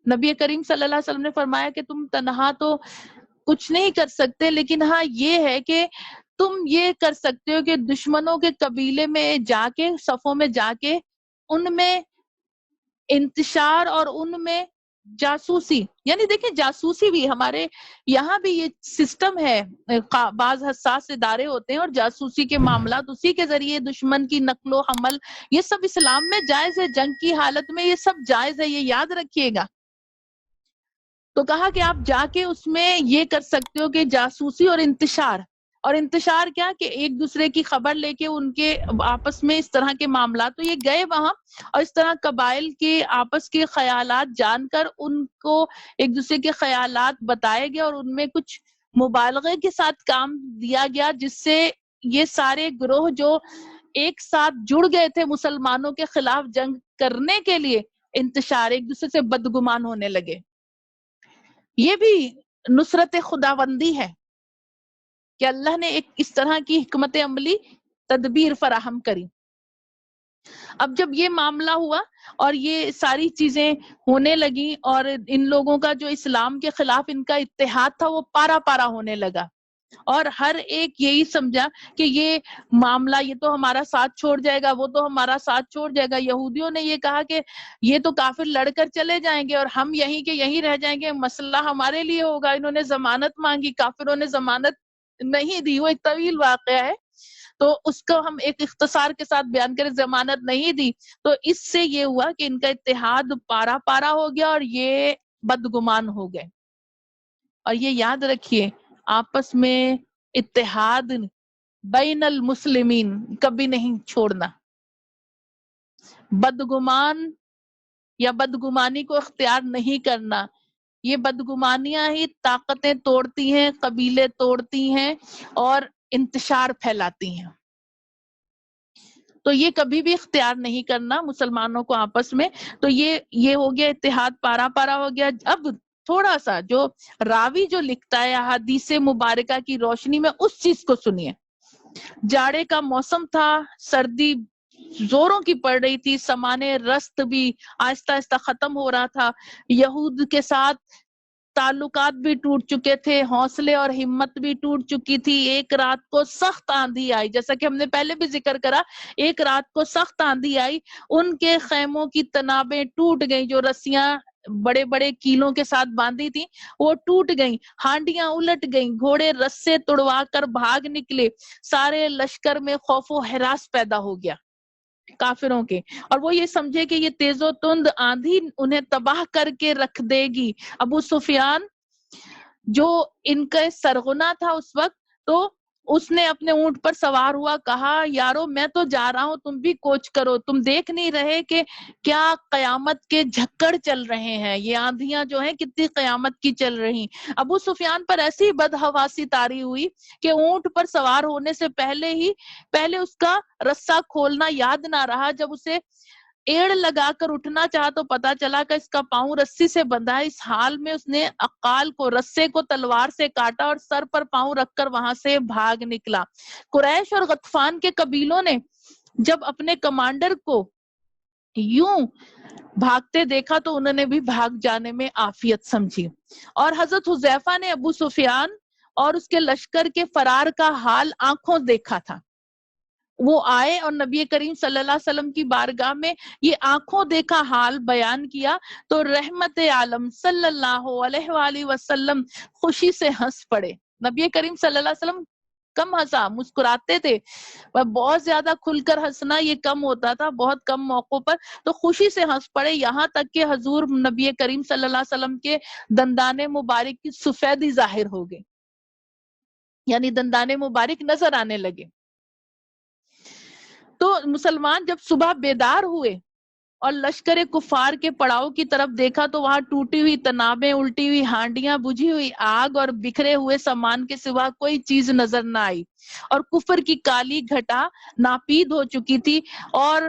نبی کریم صلی اللہ علیہ وسلم نے فرمایا کہ تم تنہا تو کچھ نہیں کر سکتے، لیکن ہاں یہ ہے کہ تم یہ کر سکتے ہو کہ دشمنوں کے قبیلے میں جا کے، صفوں میں جا کے ان میں انتشار اور ان میں جاسوسی، یعنی دیکھیں جاسوسی بھی ہمارے یہاں بھی یہ سسٹم ہے، بعض حساس ادارے ہوتے ہیں اور جاسوسی کے معاملات اسی کے ذریعے دشمن کی نقل و حمل، یہ سب اسلام میں جائز ہے، جنگ کی حالت میں یہ سب جائز ہے، یہ یاد رکھیے گا۔ تو کہا کہ آپ جا کے اس میں یہ کر سکتے ہو کہ جاسوسی اور انتشار کیا کہ ایک دوسرے کی خبر لے کے ان کے آپس میں اس طرح کے معاملات، تو یہ گئے وہاں اور اس طرح قبائل کے آپس کے خیالات جان کر ان کو ایک دوسرے کے خیالات بتائے گئے اور ان میں کچھ مبالغے کے ساتھ کام دیا گیا، جس سے یہ سارے گروہ جو ایک ساتھ جڑ گئے تھے مسلمانوں کے خلاف جنگ کرنے کے لیے، انتشار، ایک دوسرے سے بدگمان ہونے لگے۔ یہ بھی نصرت خداوندی ہے کہ اللہ نے ایک اس طرح کی حکمت عملی تدبیر فراہم کری۔ اب جب یہ معاملہ ہوا اور یہ ساری چیزیں ہونے لگی اور ان لوگوں کا جو اسلام کے خلاف ان کا اتحاد تھا وہ پارا پارا ہونے لگا، اور ہر ایک یہی سمجھا کہ یہ معاملہ یہ تو ہمارا ساتھ چھوڑ جائے گا، وہ تو ہمارا ساتھ چھوڑ جائے گا۔ یہودیوں نے یہ کہا کہ یہ تو کافر لڑ کر چلے جائیں گے اور ہم یہیں کے یہیں رہ جائیں گے، مسئلہ ہمارے لیے ہوگا۔ انہوں نے ضمانت مانگی، کافروں نے ضمانت نہیں دی، وہ ایک طویل واقعہ ہے، تو اس کو ہم ایک اختصار کے ساتھ بیان کریں، ضمانت نہیں دی۔ تو اس سے یہ ہوا کہ ان کا اتحاد پارا پارا ہو گیا اور یہ بدگمان ہو گئے۔ اور یہ یاد رکھیے، آپس میں اتحاد بین المسلمین کبھی نہیں چھوڑنا، بدگمان یا بدگمانی کو اختیار نہیں کرنا۔ یہ بدگمانیاں ہی طاقتیں توڑتی ہیں، قبیلے توڑتی ہیں اور انتشار پھیلاتی ہیں۔ تو یہ کبھی بھی اختیار نہیں کرنا مسلمانوں کو آپس میں۔ تو یہ ہو گیا، اتحاد پارا پارا ہو گیا۔ اب تھوڑا سا جو راوی جو لکھتا ہے احادیث مبارکہ کی روشنی میں اس چیز کو سنیے۔ جاڑے کا موسم تھا، سردی زوروں کی پڑ رہی تھی، سمانے رست بھی آہستہ آہستہ ختم ہو رہا تھا، یہود کے ساتھ تعلقات بھی ٹوٹ چکے تھے، حوصلے اور ہمت بھی ٹوٹ چکی تھی۔ ایک رات کو سخت آندھی آئی، جیسا کہ ہم نے پہلے بھی ذکر کرا، ایک رات کو سخت آندھی آئی، ان کے خیموں کی تنابیں ٹوٹ گئیں، جو رسیاں بڑے بڑے کیلوں کے ساتھ باندھی تھی وہ ٹوٹ گئیں، ہانڈیاں الٹ گئیں، گھوڑے رسے تڑوا کر بھاگ نکلے، سارے لشکر میں خوف و ہراس پیدا ہو گیا کافروں کے، اور وہ یہ سمجھے کہ یہ تیز و تند آندھی انہیں تباہ کر کے رکھ دے گی۔ ابو سفیان جو ان کا سرغنہ تھا اس وقت، تو اس نے اپنے اونٹ پر سوار ہوا، کہا یارو میں تو جا رہا ہوں، تم بھی کوچ کرو، تم دیکھ نہیں رہے کہ کیا قیامت کے جھکڑ چل رہے ہیں، یہ آندھیاں جو ہیں کتنی قیامت کی چل رہی۔ ابو سفیان پر ایسی بدحواسی طاری ہوئی کہ اونٹ پر سوار ہونے سے پہلے اس کا رسہ کھولنا یاد نہ رہا، جب اسے ایڑ لگا کر اٹھنا چاہا تو پتا چلا کہ اس کا پاؤں رسی سے بندھا ہے۔ اس حال میں اس نے عقال کو، رسے کو تلوار سے کاٹا اور سر پر پاؤں رکھ کر وہاں سے بھاگ نکلا۔ قریش اور غطفان کے قبیلوں نے جب اپنے کمانڈر کو یوں بھاگتے دیکھا تو انہوں نے بھی بھاگ جانے میں عافیت سمجھی، اور حضرت حذیفہ نے ابو سفیان اور اس کے لشکر کے فرار کا حال آنکھوں دیکھا تھا۔ وہ آئے اور نبی کریم صلی اللہ علیہ وسلم کی بارگاہ میں یہ آنکھوں دیکھا حال بیان کیا تو رحمت عالم صلی اللہ علیہ وآلہ وسلم خوشی سے ہنس پڑے۔ نبی کریم صلی اللہ علیہ وسلم کم ہنسا، مسکراتے تھے، بہت زیادہ کھل کر ہنسنا یہ کم ہوتا تھا، بہت کم موقعوں پر، تو خوشی سے ہنس پڑے، یہاں تک کہ حضور نبی کریم صلی اللہ علیہ وسلم کے دندان مبارک کی سفیدی ظاہر ہو گئی، یعنی دندان مبارک نظر آنے لگے۔ تو مسلمان جب صبح بیدار ہوئے اور لشکر کفار کے پڑاؤ کی طرف دیکھا تو وہاں ٹوٹی ہوئی تنابیں، الٹی ہوئی ہانڈیاں، بجھی ہوئی آگ اور بکھرے ہوئے سامان کے سوا کوئی چیز نظر نہ آئی، اور کفر کی کالی گھٹا ناپید ہو چکی تھی، اور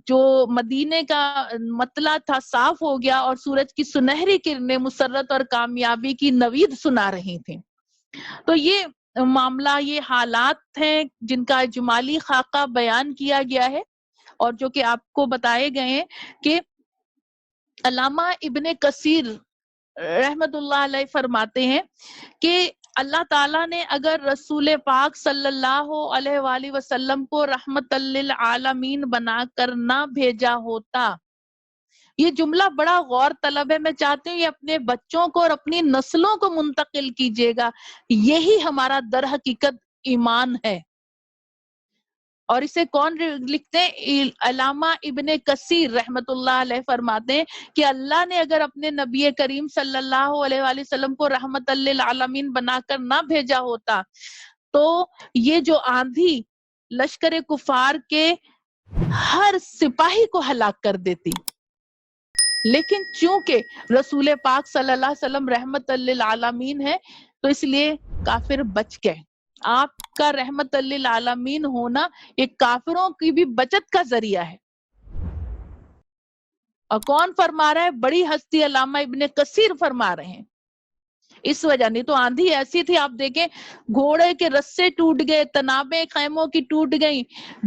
جو مدینے کا مطلع تھا صاف ہو گیا، اور سورج کی سنہری کرنیں مسرت اور کامیابی کی نوید سنا رہی تھیں۔ تو یہ معاملہ، یہ حالات ہیں جن کا اجمالی خاکہ بیان کیا گیا ہے، اور جو کہ آپ کو بتائے گئے ہیں کہ علامہ ابن کثیر رحمت اللہ علیہ فرماتے ہیں کہ اللہ تعالیٰ نے اگر رسول پاک صلی اللہ علیہ وآلہ وسلم کو رحمت للعالمین بنا کر نہ بھیجا ہوتا، یہ جملہ بڑا غور طلب ہے، میں چاہتی ہوں یہ اپنے بچوں کو اور اپنی نسلوں کو منتقل کیجیے گا، یہی ہمارا در حقیقت ایمان ہے۔ اور اسے کون لکھتے ہیں؟ علامہ ابن کثیر رحمت اللہ علیہ فرماتے ہیں کہ اللہ نے اگر اپنے نبی کریم صلی اللہ علیہ وآلہ وسلم کو رحمت للعالمین بنا کر نہ بھیجا ہوتا تو یہ جو آندھی لشکر کفار کے ہر سپاہی کو ہلاک کر دیتی، لیکن چونکہ رسول پاک صلی اللہ علیہ وسلم رحمت للعالمین ہے تو اس لیے کافر بچ گئے۔ آپ کا رحمت للعالمین ہونا یہ کافروں کی بھی بچت کا ذریعہ ہے۔ اور کون فرما رہا ہے؟ بڑی ہستی علامہ ابن کثیر فرما رہے ہیں۔ اس وجہ، نہیں تو آندھی ایسی تھی، آپ دیکھیں گھوڑے کے رسے ٹوٹ گئے، تنابیں خیموں کی ٹوٹ گئیں،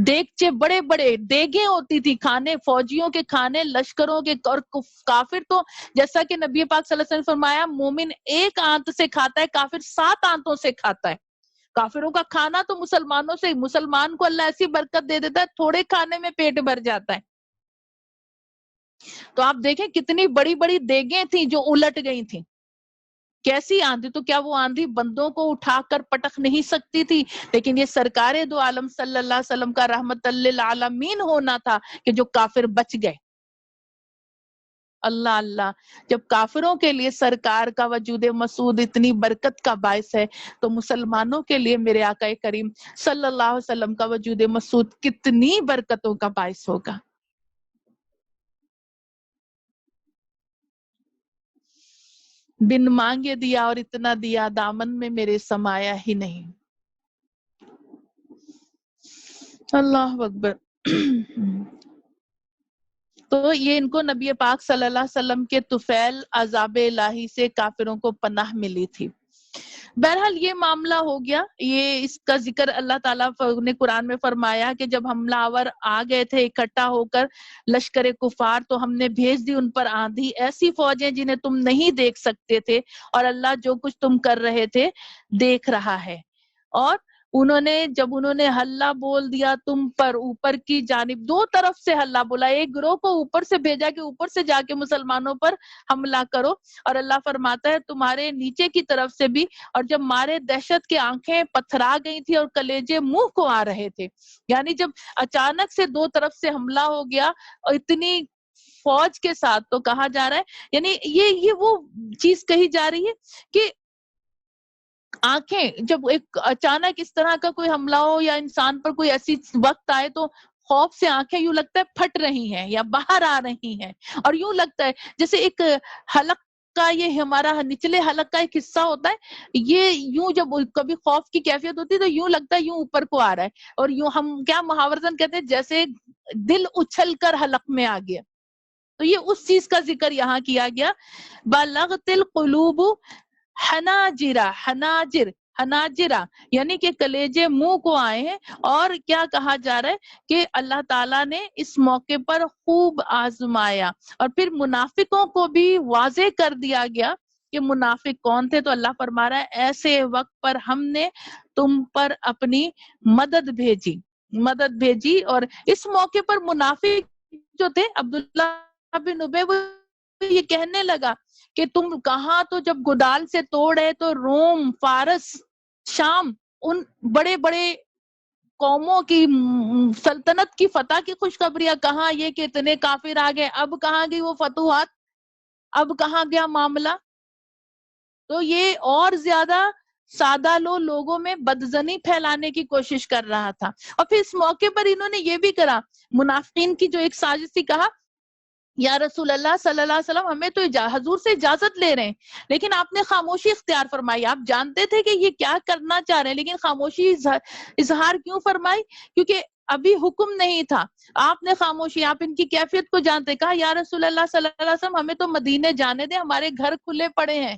دیگچے بڑے بڑے دیگیں ہوتی تھی، کھانے، فوجیوں کے کھانے، لشکروں کے، اور کافر تو جیسا کہ نبی پاک صلی اللہ علیہ وسلم فرمایا مومن ایک آنت سے کھاتا ہے، کافر 7 آنتوں سے کھاتا ہے۔ کافروں کا کھانا تو مسلمانوں سے، مسلمان کو اللہ ایسی برکت دے دیتا ہے تھوڑے کھانے میں پیٹ بھر جاتا ہے۔ تو آپ دیکھیں کتنی بڑی بڑی دیگیں تھیں جو الٹ گئی تھیں، کیسی آندھی! تو کیا وہ آندھی بندوں کو اٹھا کر پٹک نہیں سکتی تھی؟ لیکن یہ سرکار دو عالم صلی اللہ علیہ وسلم کا رحمت للعالمین ہونا تھا کہ جو کافر بچ گئے۔ اللہ اللہ، جب کافروں کے لیے سرکار کا وجود مسعود اتنی برکت کا باعث ہے تو مسلمانوں کے لیے میرے آقا کریم صلی اللہ علیہ وسلم کا وجود مسعود کتنی برکتوں کا باعث ہوگا۔ بن مانگے دیا اور اتنا دیا، دامن میں میرے سمایا ہی نہیں۔ اللہ اکبر۔ تو یہ ان کو نبی پاک صلی اللہ علیہ وسلم کے طفیل عذاب الہی سے کافروں کو پناہ ملی تھی۔ بہرحال یہ معاملہ ہو گیا. یہ اس کا ذکر اللہ تعالیٰ نے قرآن میں فرمایا کہ جب حملہ آور آ گئے تھے اکٹھا ہو کر لشکر کفار، تو ہم نے بھیج دی ان پر آندھی، ایسی فوجیں جنہیں تم نہیں دیکھ سکتے تھے، اور اللہ جو کچھ تم کر رہے تھے دیکھ رہا ہے. اور جب انہوں نے حلہ بول دیا تم پر اوپر کی جانب، دو طرف سے حلہ بولا، ایک گروہ کو اوپر سے بھیجا کہ اوپر سے جا کے مسلمانوں پر حملہ کرو، اور اللہ فرماتا ہے تمہارے نیچے کی طرف سے بھی. اور جب مارے دہشت کی آنکھیں پتھرا گئی تھی اور کلیجے منہ کو آ رہے تھے، یعنی جب اچانک سے دو طرف سے حملہ ہو گیا اور اتنی فوج کے ساتھ، تو کہا جا رہا ہے، یعنی یہ وہ چیز کہی جا رہی ہے کہ آنکھیں جب ایک اچانک اس طرح کا کوئی حملہ ہو یا انسان پر کوئی ایسی وقت آئے، تو خوف سے آنکھیں یوں لگتا ہے پھٹ رہی ہیں یا باہر آ رہی ہیں، اور یوں لگتا ہے جیسے ایک حلق کا، یہ ہمارا نچلے حلق کا ایک حصہ ہوتا ہے، یہ یوں جب کبھی خوف کی کیفیت ہوتی ہے تو یوں لگتا ہے یوں اوپر کو آ رہا ہے، اور یوں ہم کیا محاورتاً کہتے ہیں جیسے دل اچھل کر حلق میں آ گیا. تو یہ اس چیز کا ذکر یہاں کیا گیا. بلغت القلوب حناجرہ یعنی کہ کلیجے منہ کو آئے ہیں. اور کیا کہا جا رہا ہے کہ اللہ تعالیٰ نے اس موقع پر خوب آزمایا، اور پھر منافقوں کو بھی واضح کر دیا گیا کہ منافق کون تھے. تو اللہ فرما رہا ہے ایسے وقت پر ہم نے تم پر اپنی مدد بھیجی. اور اس موقع پر منافق جو تھے، عبداللہ بن ابی، وہ یہ کہنے لگا کہ تم کہاں، تو جب گودال سے توڑے تو روم، فارس، شام، ان بڑے بڑے قوموں کی سلطنت کی فتح کی خوشخبریاں، کہاں یہ کہ اتنے کافر آ گئے، اب کہاں گئی وہ فتوحات، اب کہاں گیا معاملہ. تو یہ اور زیادہ سادہ لوگوں میں بدزنی پھیلانے کی کوشش کر رہا تھا. اور پھر اس موقع پر انہوں نے یہ بھی کرا، منافقین کی جو ایک سازش تھی، کہا یا رسول اللہ صلی اللہ علیہ وسلم، ہمیں تو حضور سے اجازت لے رہے ہیں، لیکن آپ نے خاموشی اختیار فرمائی. آپ جانتے تھے کہ یہ کیا کرنا چاہ رہے ہیں، لیکن خاموشی اظہار کیوں فرمائی؟ کیونکہ ابھی حکم نہیں تھا. آپ نے خاموشی، آپ ان کی کیفیت کو جانتے. کہا یا رسول اللہ صلی اللہ علیہ وسلم، ہمیں تو مدینے جانے دیں، ہمارے گھر کھلے پڑے ہیں،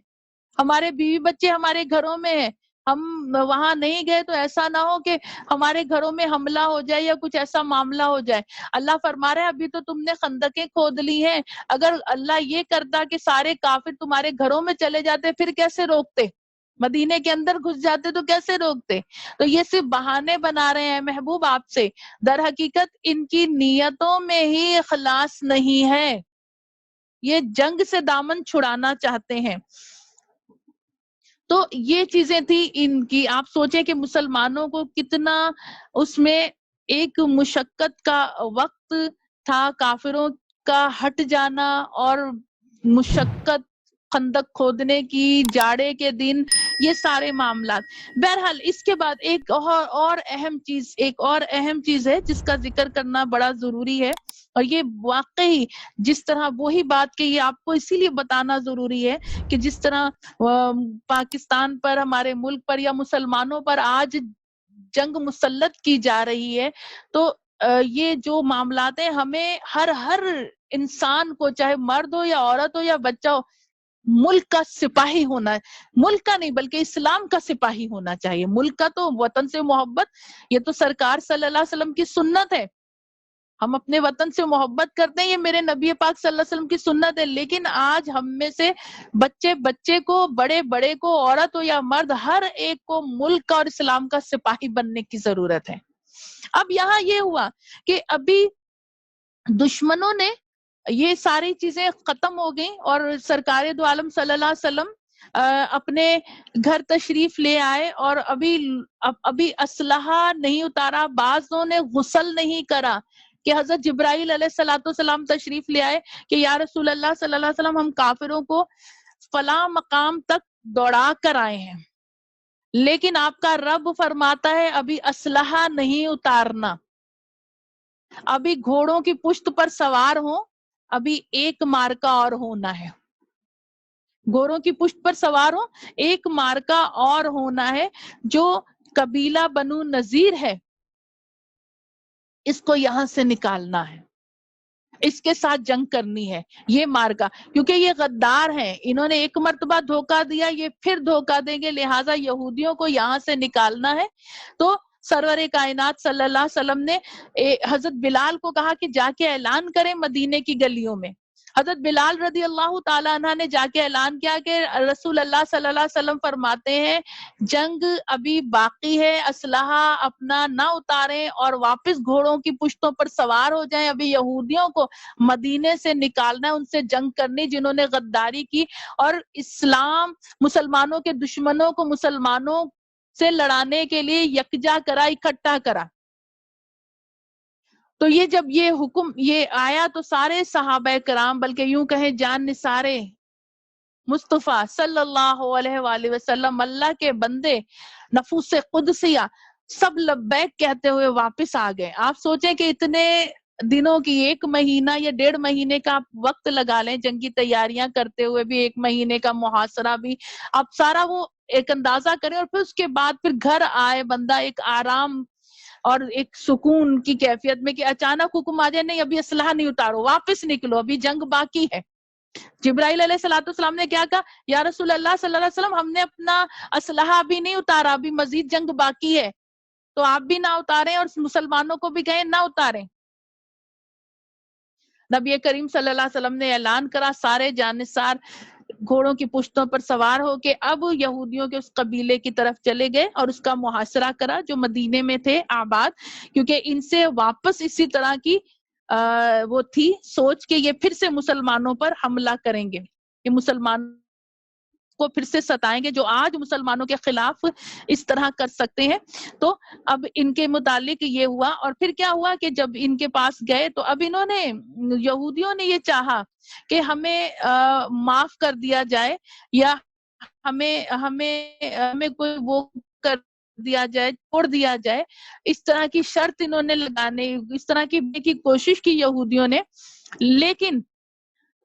ہمارے بیوی بچے ہمارے گھروں میں ہیں، ہم وہاں نہیں گئے تو ایسا نہ ہو کہ ہمارے گھروں میں حملہ ہو جائے یا کچھ ایسا معاملہ ہو جائے. اللہ فرما رہے ہیں ابھی تو تم نے خندقیں کھود لی ہیں، اگر اللہ یہ کرتا کہ سارے کافر تمہارے گھروں میں چلے جاتے، پھر کیسے روکتے؟ مدینے کے اندر گھس جاتے تو کیسے روکتے؟ تو یہ صرف بہانے بنا رہے ہیں محبوب آپ سے، در حقیقت ان کی نیتوں میں ہی اخلاص نہیں ہے، یہ جنگ سے دامن چھڑانا چاہتے ہیں. تو یہ چیزیں تھی ان کی. آپ سوچیں کہ مسلمانوں کو کتنا اس میں ایک مشقت کا وقت تھا، کافروں کا ہٹ جانا اور مشقت، خندق کھودنے کی، جاڑے کے دن، یہ سارے معاملات. بہرحال اس کے بعد ایک اور اہم چیز ہے جس کا ذکر کرنا بڑا ضروری ہے، اور یہ واقعی جس طرح وہی بات کہ یہ آپ کو اسی لیے بتانا ضروری ہے کہ جس طرح پاکستان پر، ہمارے ملک پر یا مسلمانوں پر آج جنگ مسلط کی جا رہی ہے، تو یہ جو معاملات ہیں، ہمیں ہر انسان کو، چاہے مرد ہو یا عورت ہو یا بچہ ہو، ملک کا سپاہی ہونا ہے. ملک کا نہیں بلکہ اسلام کا سپاہی ہونا چاہیے. ملک کا تو وطن سے محبت، یہ تو سرکار صلی اللہ علیہ وسلم کی سنت ہے، ہم اپنے وطن سے محبت کرتے ہیں، یہ میرے نبی پاک صلی اللہ علیہ وسلم کی سنت ہے. لیکن آج ہم میں سے بچے کو، بڑے کو، عورت ہو یا مرد، ہر ایک کو ملک اور اسلام کا سپاہی بننے کی ضرورت ہے. اب یہاں یہ ہوا کہ ابھی دشمنوں نے یہ ساری چیزیں ختم ہو گئیں، اور سرکار دو عالم صلی اللہ علیہ وسلم اپنے گھر تشریف لے آئے، اور ابھی اسلحہ نہیں اتارا، بعضوں نے غسل نہیں کرا، کہ حضرت جبرائیل علیہ السلام تشریف لے آئے کہ یا رسول اللہ صلی اللہ علیہ وسلم، ہم کافروں کو فلاں مقام تک دوڑا کر آئے ہیں، لیکن آپ کا رب فرماتا ہے ابھی اسلحہ نہیں اتارنا، ابھی گھوڑوں کی پشت پر سوار ہوں، ابھی ایک مارکا اور ہونا ہے، گھوڑوں کی پشت پر سوار ہوں، ایک مارکا اور ہونا ہے، جو قبیلہ بنو نذیر ہے، اس کو یہاں سے نکالنا ہے. اس کے ساتھ جنگ کرنی ہے، یہ مارکا، کیونکہ یہ غدار ہیں، انہوں نے ایک مرتبہ دھوکہ دیا، یہ پھر دھوکہ دیں گے، لہٰذا یہودیوں کو یہاں سے نکالنا ہے۔ تو سرور کائنات صلی اللہ علیہ وسلم نے حضرت بلال کو کہا کہ جا کے اعلان کریں مدینے کی گلیوں میں۔ حضرت بلال رضی اللہ تعالیٰ عنہ نے جا کے اعلان کیا کہ رسول اللہ صلی اللہ علیہ وسلم فرماتے ہیں جنگ ابھی باقی ہے، اسلحہ اپنا نہ اتاریں اور واپس گھوڑوں کی پشتوں پر سوار ہو جائیں، ابھی یہودیوں کو مدینے سے نکالنا ہے، ان سے جنگ کرنی جنہوں نے غداری کی اور اسلام مسلمانوں کے دشمنوں کو مسلمانوں سے لڑانے کے لیے یکجا کرا، اکٹھا کرا۔ تو یہ جب یہ حکم یہ آیا تو سارے صحابہ کرام، بلکہ یوں کہیں جان نثارے مصطفیٰ صلی اللہ علیہ وآلہ وسلم، اللہ کے بندے، نفوس قدسیہ، سب لبیک کہتے ہوئے واپس آ گئے۔ آپ سوچیں کہ اتنے دنوں کی، 1 مہینہ یا 1.5 مہینے کا آپ وقت لگا لیں جنگی تیاریاں کرتے ہوئے بھی، 1 مہینے کا محاصرہ بھی، آپ سارا وہ ایک اندازہ کریں، اور پھر اس کے بعد پھر گھر آئے بندہ ایک آرام اور ایک سکون کی کیفیت میں، کہ اچانک حکم آ جائے نہیں ابھی اسلحہ نہیں اتارو، واپس نکلو، ابھی جنگ باقی ہے۔ جبرائیل علیہ السلام نے کیا کہا، یا رسول اللہ صلی اللہ علیہ وسلم ہم نے اپنا اسلحہ ابھی نہیں اتارا، ابھی مزید جنگ باقی ہے، تو آپ بھی نہ اتاریں اور مسلمانوں کو بھی کہیں نہ اتاریں۔ نبی کریم صلی اللہ علیہ وسلم نے اعلان کرا، سارے جانثار گھوڑوں کی پشتوں پر سوار ہو کے اب یہودیوں کے اس قبیلے کی طرف چلے گئے اور اس کا محاصرہ کرا جو مدینے میں تھے آباد، کیونکہ ان سے واپس اسی طرح کی وہ تھی سوچ کہ یہ پھر سے مسلمانوں پر حملہ کریں گے، یہ مسلمان کو پھر سے ستائیں گے جو آج مسلمانوں کے خلاف اس طرح کر سکتے ہیں۔ تو اب ان کے متعلق یہ ہوا، اور پھر کیا ہوا کہ جب ان کے پاس گئے تو اب انہوں نے یہودیوں نے یہ چاہا کہ ہمیں معاف کر دیا جائے، یا ہمیں کوئی وہ کر دیا جائے، چھوڑ دیا جائے، اس طرح کی شرط انہوں نے لگانے، اس طرح کی کوشش کی یہودیوں نے۔ لیکن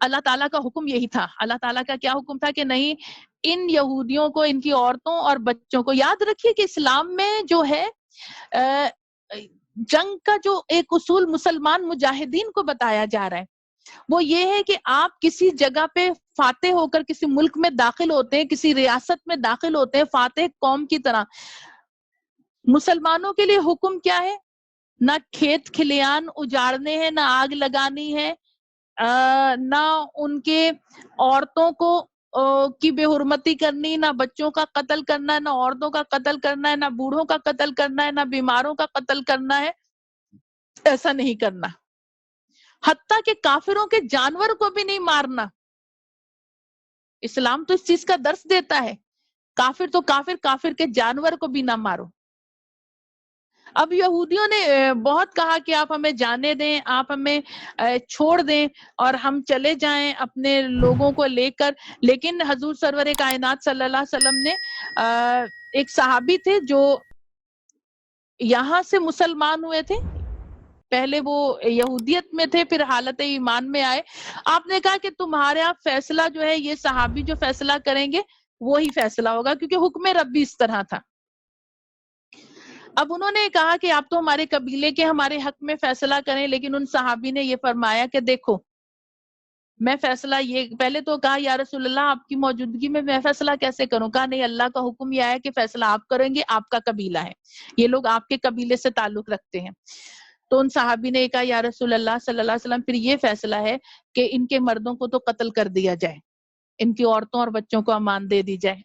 اللہ تعالیٰ کا حکم یہی تھا، اللہ تعالیٰ کا کیا حکم تھا کہ نہیں، ان یہودیوں کو، ان کی عورتوں اور بچوں کو، یاد رکھیے کہ اسلام میں جو ہے جنگ کا جو ایک اصول مسلمان مجاہدین کو بتایا جا رہا ہے وہ یہ ہے کہ آپ کسی جگہ پہ فاتح ہو کر کسی ملک میں داخل ہوتے ہیں، کسی ریاست میں داخل ہوتے ہیں فاتح قوم کی طرح، مسلمانوں کے لیے حکم کیا ہے؟ نہ کھیت کھلیان اجاڑنے ہیں، نہ آگ لگانی ہے، نہ ان کے عورتوں کو کی بے حرمتی کرنی، نہ بچوں کا قتل کرنا ہے، نہ عورتوں کا قتل کرنا ہے، نہ بوڑھوں کا قتل کرنا ہے، نہ بیماروں کا قتل کرنا ہے، ایسا نہیں کرنا۔ حتیٰ کہ کافروں کے جانور کو بھی نہیں مارنا، اسلام تو اس چیز کا درس دیتا ہے، کافر تو کافر، کافر کے جانور کو بھی نہ مارو۔ اب یہودیوں نے بہت کہا کہ آپ ہمیں جانے دیں، آپ ہمیں چھوڑ دیں اور ہم چلے جائیں اپنے لوگوں کو لے کر، لیکن حضور سرور کائنات صلی اللہ علیہ وسلم نے ایک صحابی تھے جو یہاں سے مسلمان ہوئے تھے، پہلے وہ یہودیت میں تھے، پھر حالت ایمان میں آئے، آپ نے کہا کہ تمہارا فیصلہ جو ہے یہ صحابی جو فیصلہ کریں گے وہی فیصلہ ہوگا، کیونکہ حکم ربی اس طرح تھا۔ اب انہوں نے کہا کہ آپ تو ہمارے قبیلے کے ہمارے حق میں فیصلہ کریں، لیکن ان صحابی نے یہ فرمایا کہ دیکھو میں فیصلہ یہ، پہلے تو کہا یا رسول اللہ آپ کی موجودگی میں فیصلہ کیسے کروں؟ کہا نہیں، اللہ کا حکم یہ آیا کہ فیصلہ آپ کریں گے، آپ کا قبیلہ ہے، یہ لوگ آپ کے قبیلے سے تعلق رکھتے ہیں۔ تو ان صحابی نے کہا یا رسول اللہ صلی اللہ علیہ وسلم پھر یہ فیصلہ ہے کہ ان کے مردوں کو تو قتل کر دیا جائے، ان کی عورتوں اور بچوں کو امان دے دی جائے،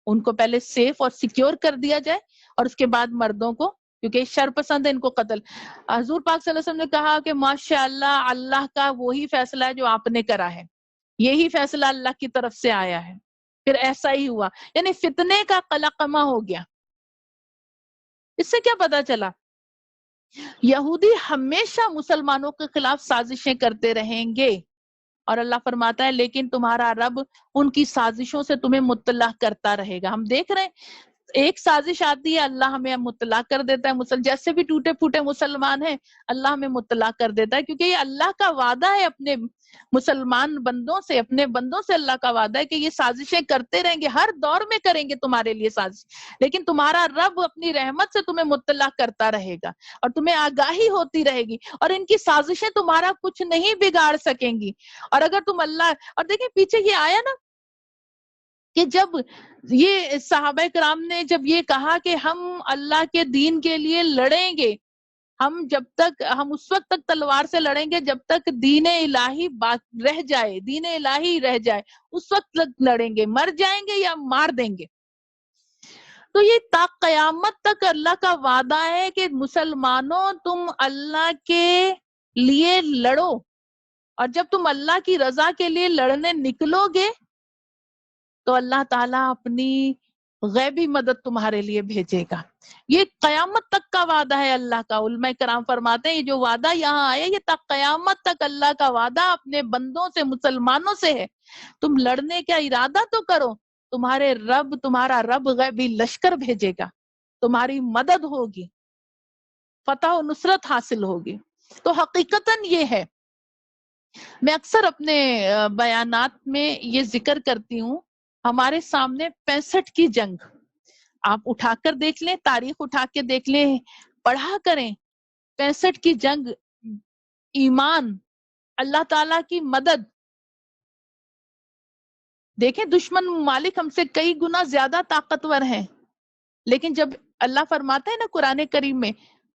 ان کو پہلے سیف اور سیکیور کر دیا جائے اور اس کے بعد مردوں کو، کیونکہ شر پسند ہے، ان کو قتل۔ حضور پاک صلی اللہ علیہ وسلم نے کہا کہ ماشاءاللہ اللہ کا وہی فیصلہ ہے جو آپ نے کرا ہے، یہی فیصلہ اللہ کی طرف سے آیا ہے۔ پھر ایسا ہی ہوا، یعنی فتنے کا قلقمہ ہو گیا۔ اس سے کیا پتا چلا؟ یہودی ہمیشہ مسلمانوں کے خلاف سازشیں کرتے رہیں گے، اور اللہ فرماتا ہے لیکن تمہارا رب ان کی سازشوں سے تمہیں مطلع کرتا رہے گا۔ ہم دیکھ رہے ہیں ایک سازش آتی ہے، اللہ ہمیں مطلع کر دیتا ہے، جیسے بھی ٹوٹے پھوٹے مسلمان ہیں اللہ ہمیں مطلع کر دیتا ہے، کیونکہ یہ اللہ کا وعدہ ہے اپنے مسلمان بندوں سے، اپنے بندوں سے اللہ کا وعدہ ہے کہ یہ سازشیں کرتے رہیں گے، ہر دور میں کریں گے تمہارے لیے سازش، لیکن تمہارا رب اپنی رحمت سے تمہیں مطلع کرتا رہے گا اور تمہیں آگاہی ہوتی رہے گی، اور ان کی سازشیں تمہارا کچھ نہیں بگاڑ سکیں گی۔ اور اگر تم اللہ، اور دیکھیں پیچھے یہ آیا نا کہ جب یہ صحابہ کرام نے جب یہ کہا کہ ہم اللہ کے دین کے لیے لڑیں گے، ہم اس وقت تک تلوار سے لڑیں گے جب تک دین الہی رہ جائے، دین الہی رہ جائے، اس وقت تک لڑیں گے، مر جائیں گے یا مار دیں گے۔ تو یہ تا قیامت تک اللہ کا وعدہ ہے کہ مسلمانوں تم اللہ کے لیے لڑو، اور جب تم اللہ کی رضا کے لیے لڑنے نکلو گے تو اللہ تعالیٰ اپنی غیبی مدد تمہارے لیے بھیجے گا۔ یہ قیامت تک کا وعدہ ہے اللہ کا۔ علماء کرام فرماتے ہیں یہ جو وعدہ یہاں آیا یہ تا قیامت تک اللہ کا وعدہ اپنے بندوں سے، مسلمانوں سے ہے۔ تم لڑنے کا ارادہ تو کرو، تمہارا رب غیبی لشکر بھیجے گا، تمہاری مدد ہوگی، فتح و نصرت حاصل ہوگی۔ تو حقیقتاً یہ ہے، میں اکثر اپنے بیانات میں یہ ذکر کرتی ہوں، ہمارے سامنے 65 کی جنگ، آپ اٹھا کر دیکھ لیں، تاریخ اٹھا کے دیکھ لیں، پڑھا کریں، 65 کی جنگ، ایمان، اللہ تعالیٰ کی مدد۔ دیکھیں دشمن ممالک ہم سے کئی گنا زیادہ طاقتور ہیں، لیکن جب اللہ فرماتا ہے نا قرآن کریم میں،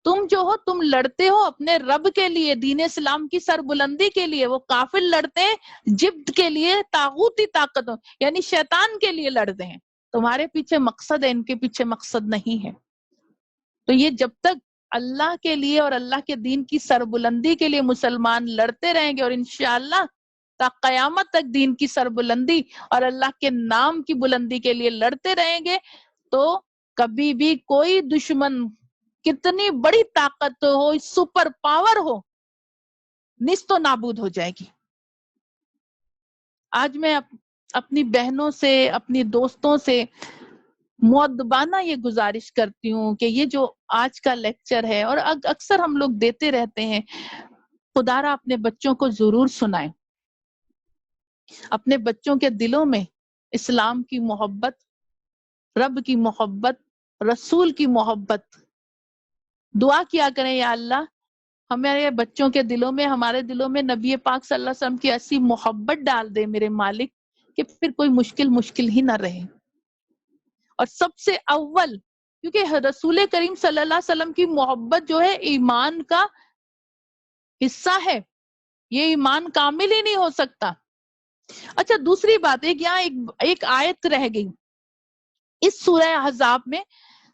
تم جو ہو تم لڑتے ہو اپنے رب کے لیے، دین اسلام کی سربلندی کے لیے، وہ کافر لڑتے ہیں جبت کے لیے، طاغوتی طاقتوں یعنی شیطان کے لیے لڑتے ہیں، تمہارے پیچھے مقصد ہے، ان کے پیچھے مقصد نہیں ہے۔ تو یہ جب تک اللہ کے لیے اور اللہ کے دین کی سربلندی کے لیے مسلمان لڑتے رہیں گے، اور انشاءاللہ تا قیامت تک دین کی سربلندی اور اللہ کے نام کی بلندی کے لیے لڑتے رہیں گے، تو کبھی بھی کوئی دشمن کتنی بڑی طاقت ہو، سپر پاور ہو، نیست و نابود ہو جائے گی۔ آج میں اپنی بہنوں سے، اپنی دوستوں سے مؤدبانہ یہ گزارش کرتی ہوں کہ یہ جو آج کا لیکچر ہے اور اکثر ہم لوگ دیتے رہتے ہیں، خدا را اپنے بچوں کو ضرور سنائیں، اپنے بچوں کے دلوں میں اسلام کی محبت، رب کی محبت، رسول کی محبت، دعا کیا کریں یا اللہ ہمارے بچوں کے دلوں میں، ہمارے دلوں میں نبی پاک صلی اللہ علیہ وسلم کی ایسی محبت ڈال دے میرے مالک کہ پھر کوئی مشکل ہی نہ رہے۔ اور سب سے اول، کیونکہ رسول کریم صلی اللہ علیہ وسلم کی محبت جو ہے ایمان کا حصہ ہے، یہ ایمان کامل ہی نہیں ہو سکتا۔ اچھا دوسری بات یہاں ایک آیت رہ گئی اس سورہ احزاب میں،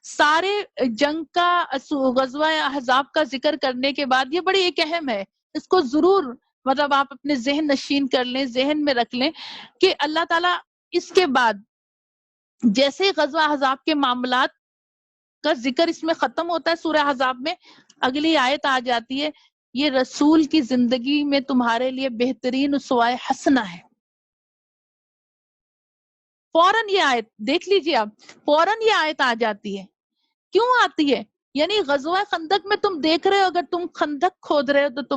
سارے جنگ کا، غزوہ احزاب کا ذکر کرنے کے بعد، یہ بڑی ایک اہم ہے، اس کو ضرور مطلب آپ اپنے ذہن نشین کر لیں، ذہن میں رکھ لیں کہ اللہ تعالیٰ اس کے بعد جیسے غزوہ احزاب کے معاملات کا ذکر اس میں ختم ہوتا ہے سورہ احزاب میں، اگلی آیت آ جاتی ہے، یہ رسول کی زندگی میں تمہارے لیے بہترین اسوہ حسنہ ہے۔ فوراً یہ آیت دیکھ لیجیے، آپ فوراً یہ آیت آ جاتی ہے۔ کیوں آتی ہے؟ یعنی غزوہ خندق میں تم دیکھ رہے ہو، اگر تم خندق کھود رہے ہو تو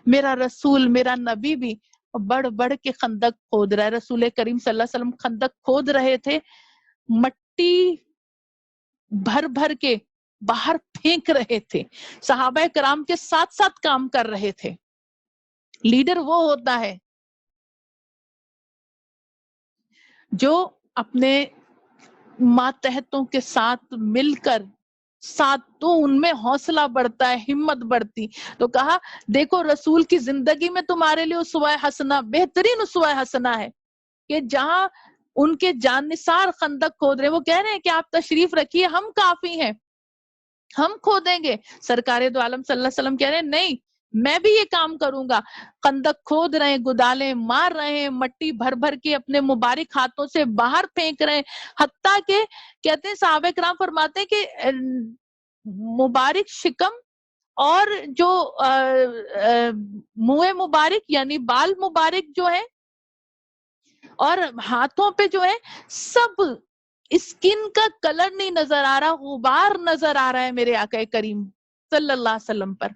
میرا رسول، میرا نبی بھی بڑھ بڑھ کے خندق کھود رہا ہے۔ رسول کریم صلی اللہ علیہ وسلم خندق کھود رہے تھے، مٹی بھر بھر کے باہر پھینک رہے تھے، صحابہ کرام کے ساتھ ساتھ کام کر رہے تھے۔ لیڈر وہ ہوتا ہے جو اپنے ماتحتوں کے ساتھ مل کر ساتھ، تو ان میں حوصلہ بڑھتا ہے، ہمت بڑھتی۔ تو کہا دیکھو رسول کی زندگی میں تمہارے لیے اسوہ حسنہ، بہترین اسوہ حسنہ ہے، کہ جہاں ان کے جاننثار خندق کھود رہے، وہ کہہ رہے ہیں کہ آپ تشریف رکھیے، ہم کافی ہیں، ہم کھودیں گے۔ سرکار دو عالم صلی اللہ علیہ وسلم کہہ رہے ہیں نہیں، میں بھی یہ کام کروں گا۔ خندق کھود رہے ہیں، گدالیں مار رہے ہیں، مٹی بھر بھر کے اپنے مبارک ہاتھوں سے باہر پھینک رہے ہیں، حتیٰ کہ کہتے ہیں صحابہ کرام فرماتے ہیں کہ مبارک شکم اور جو منہ مبارک یعنی بال مبارک جو ہے اور ہاتھوں پہ جو ہے، سب اسکن کا کلر نہیں نظر آ رہا، غبار نظر آ رہا ہے میرے آقا کریم صلی اللہ علیہ وسلم پر.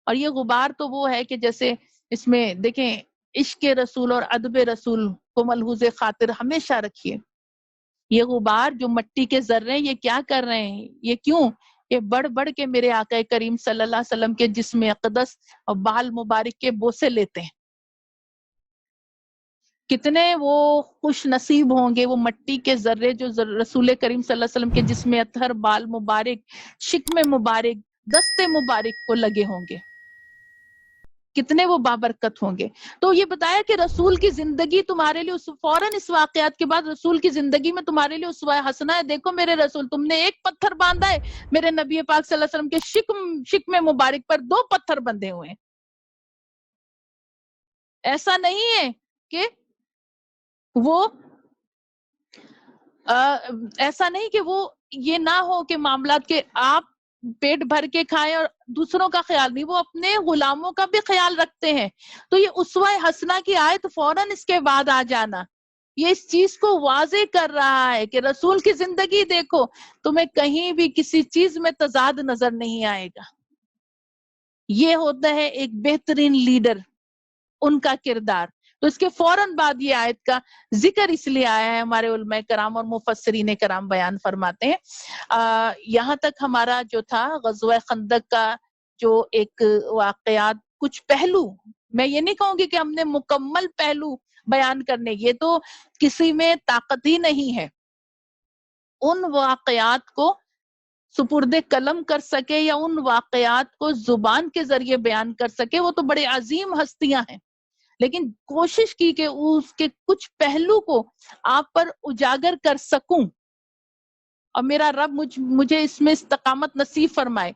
اور یہ غبار تو وہ ہے کہ جیسے اس میں دیکھیں عشق رسول اور ادب رسول کو ملحوظ خاطر ہمیشہ رکھیے. یہ غبار جو مٹی کے ذرے ہیں یہ کیا کر رہے ہیں، یہ کیوں، یہ بڑھ بڑھ کے میرے آقا کریم صلی اللہ علیہ وسلم کے جسم اقدس اور بال مبارک کے بوسے لیتے ہیں. کتنے وہ خوش نصیب ہوں گے وہ مٹی کے ذرے جو رسول کریم صلی اللہ علیہ وسلم کے جسم اطہر، بال مبارک، شکم مبارک، دستے مبارک کو لگے ہوں گے، کتنے وہ بابرکت ہوں گے. تو یہ بتایا کہ رسول کی زندگی تمہارے لیے فوراً اس واقعات کے بعد رسول کی زندگی میں تمہارے لیے اسوہ حسنہ ہے. دیکھو میرے رسول، تم نے ایک پتھر باندھا ہے، میرے نبی پاک صلی اللہ علیہ وسلم کے شکم مبارک پر 2 پتھر بندھے ہوئے ہیں. ایسا نہیں ہے کہ وہ ایسا نہیں کہ وہ یہ نہ ہو کہ معاملات کے آپ پیٹ بھر کے کھائیں اور دوسروں کا خیال نہیں، وہ اپنے غلاموں کا بھی خیال رکھتے ہیں. تو یہ اسوہ حسنہ کی آیت فوراً اس کے بعد آ جانا یہ اس چیز کو واضح کر رہا ہے کہ رسول کی زندگی دیکھو، تمہیں کہیں بھی کسی چیز میں تضاد نظر نہیں آئے گا. یہ ہوتا ہے ایک بہترین لیڈر، ان کا کردار. تو اس کے فوراً بعد یہ آیت کا ذکر اس لیے آیا ہے، ہمارے علماء کرام اور مفسرین کرام بیان فرماتے ہیں. یہاں تک ہمارا جو تھا غزوہ خندق کا جو ایک واقعات، کچھ پہلو، میں یہ نہیں کہوں گی کہ ہم نے مکمل پہلو بیان کرنے، یہ تو کسی میں طاقت ہی نہیں ہے ان واقعات کو سپرد قلم کر سکے یا ان واقعات کو زبان کے ذریعے بیان کر سکے. وہ تو بڑے عظیم ہستیاں ہیں، لیکن کوشش کی کہ اس کے کچھ پہلو کو آپ پر اجاگر کر سکوں، اور میرا رب مجھے اس میں استقامت نصیب فرمائے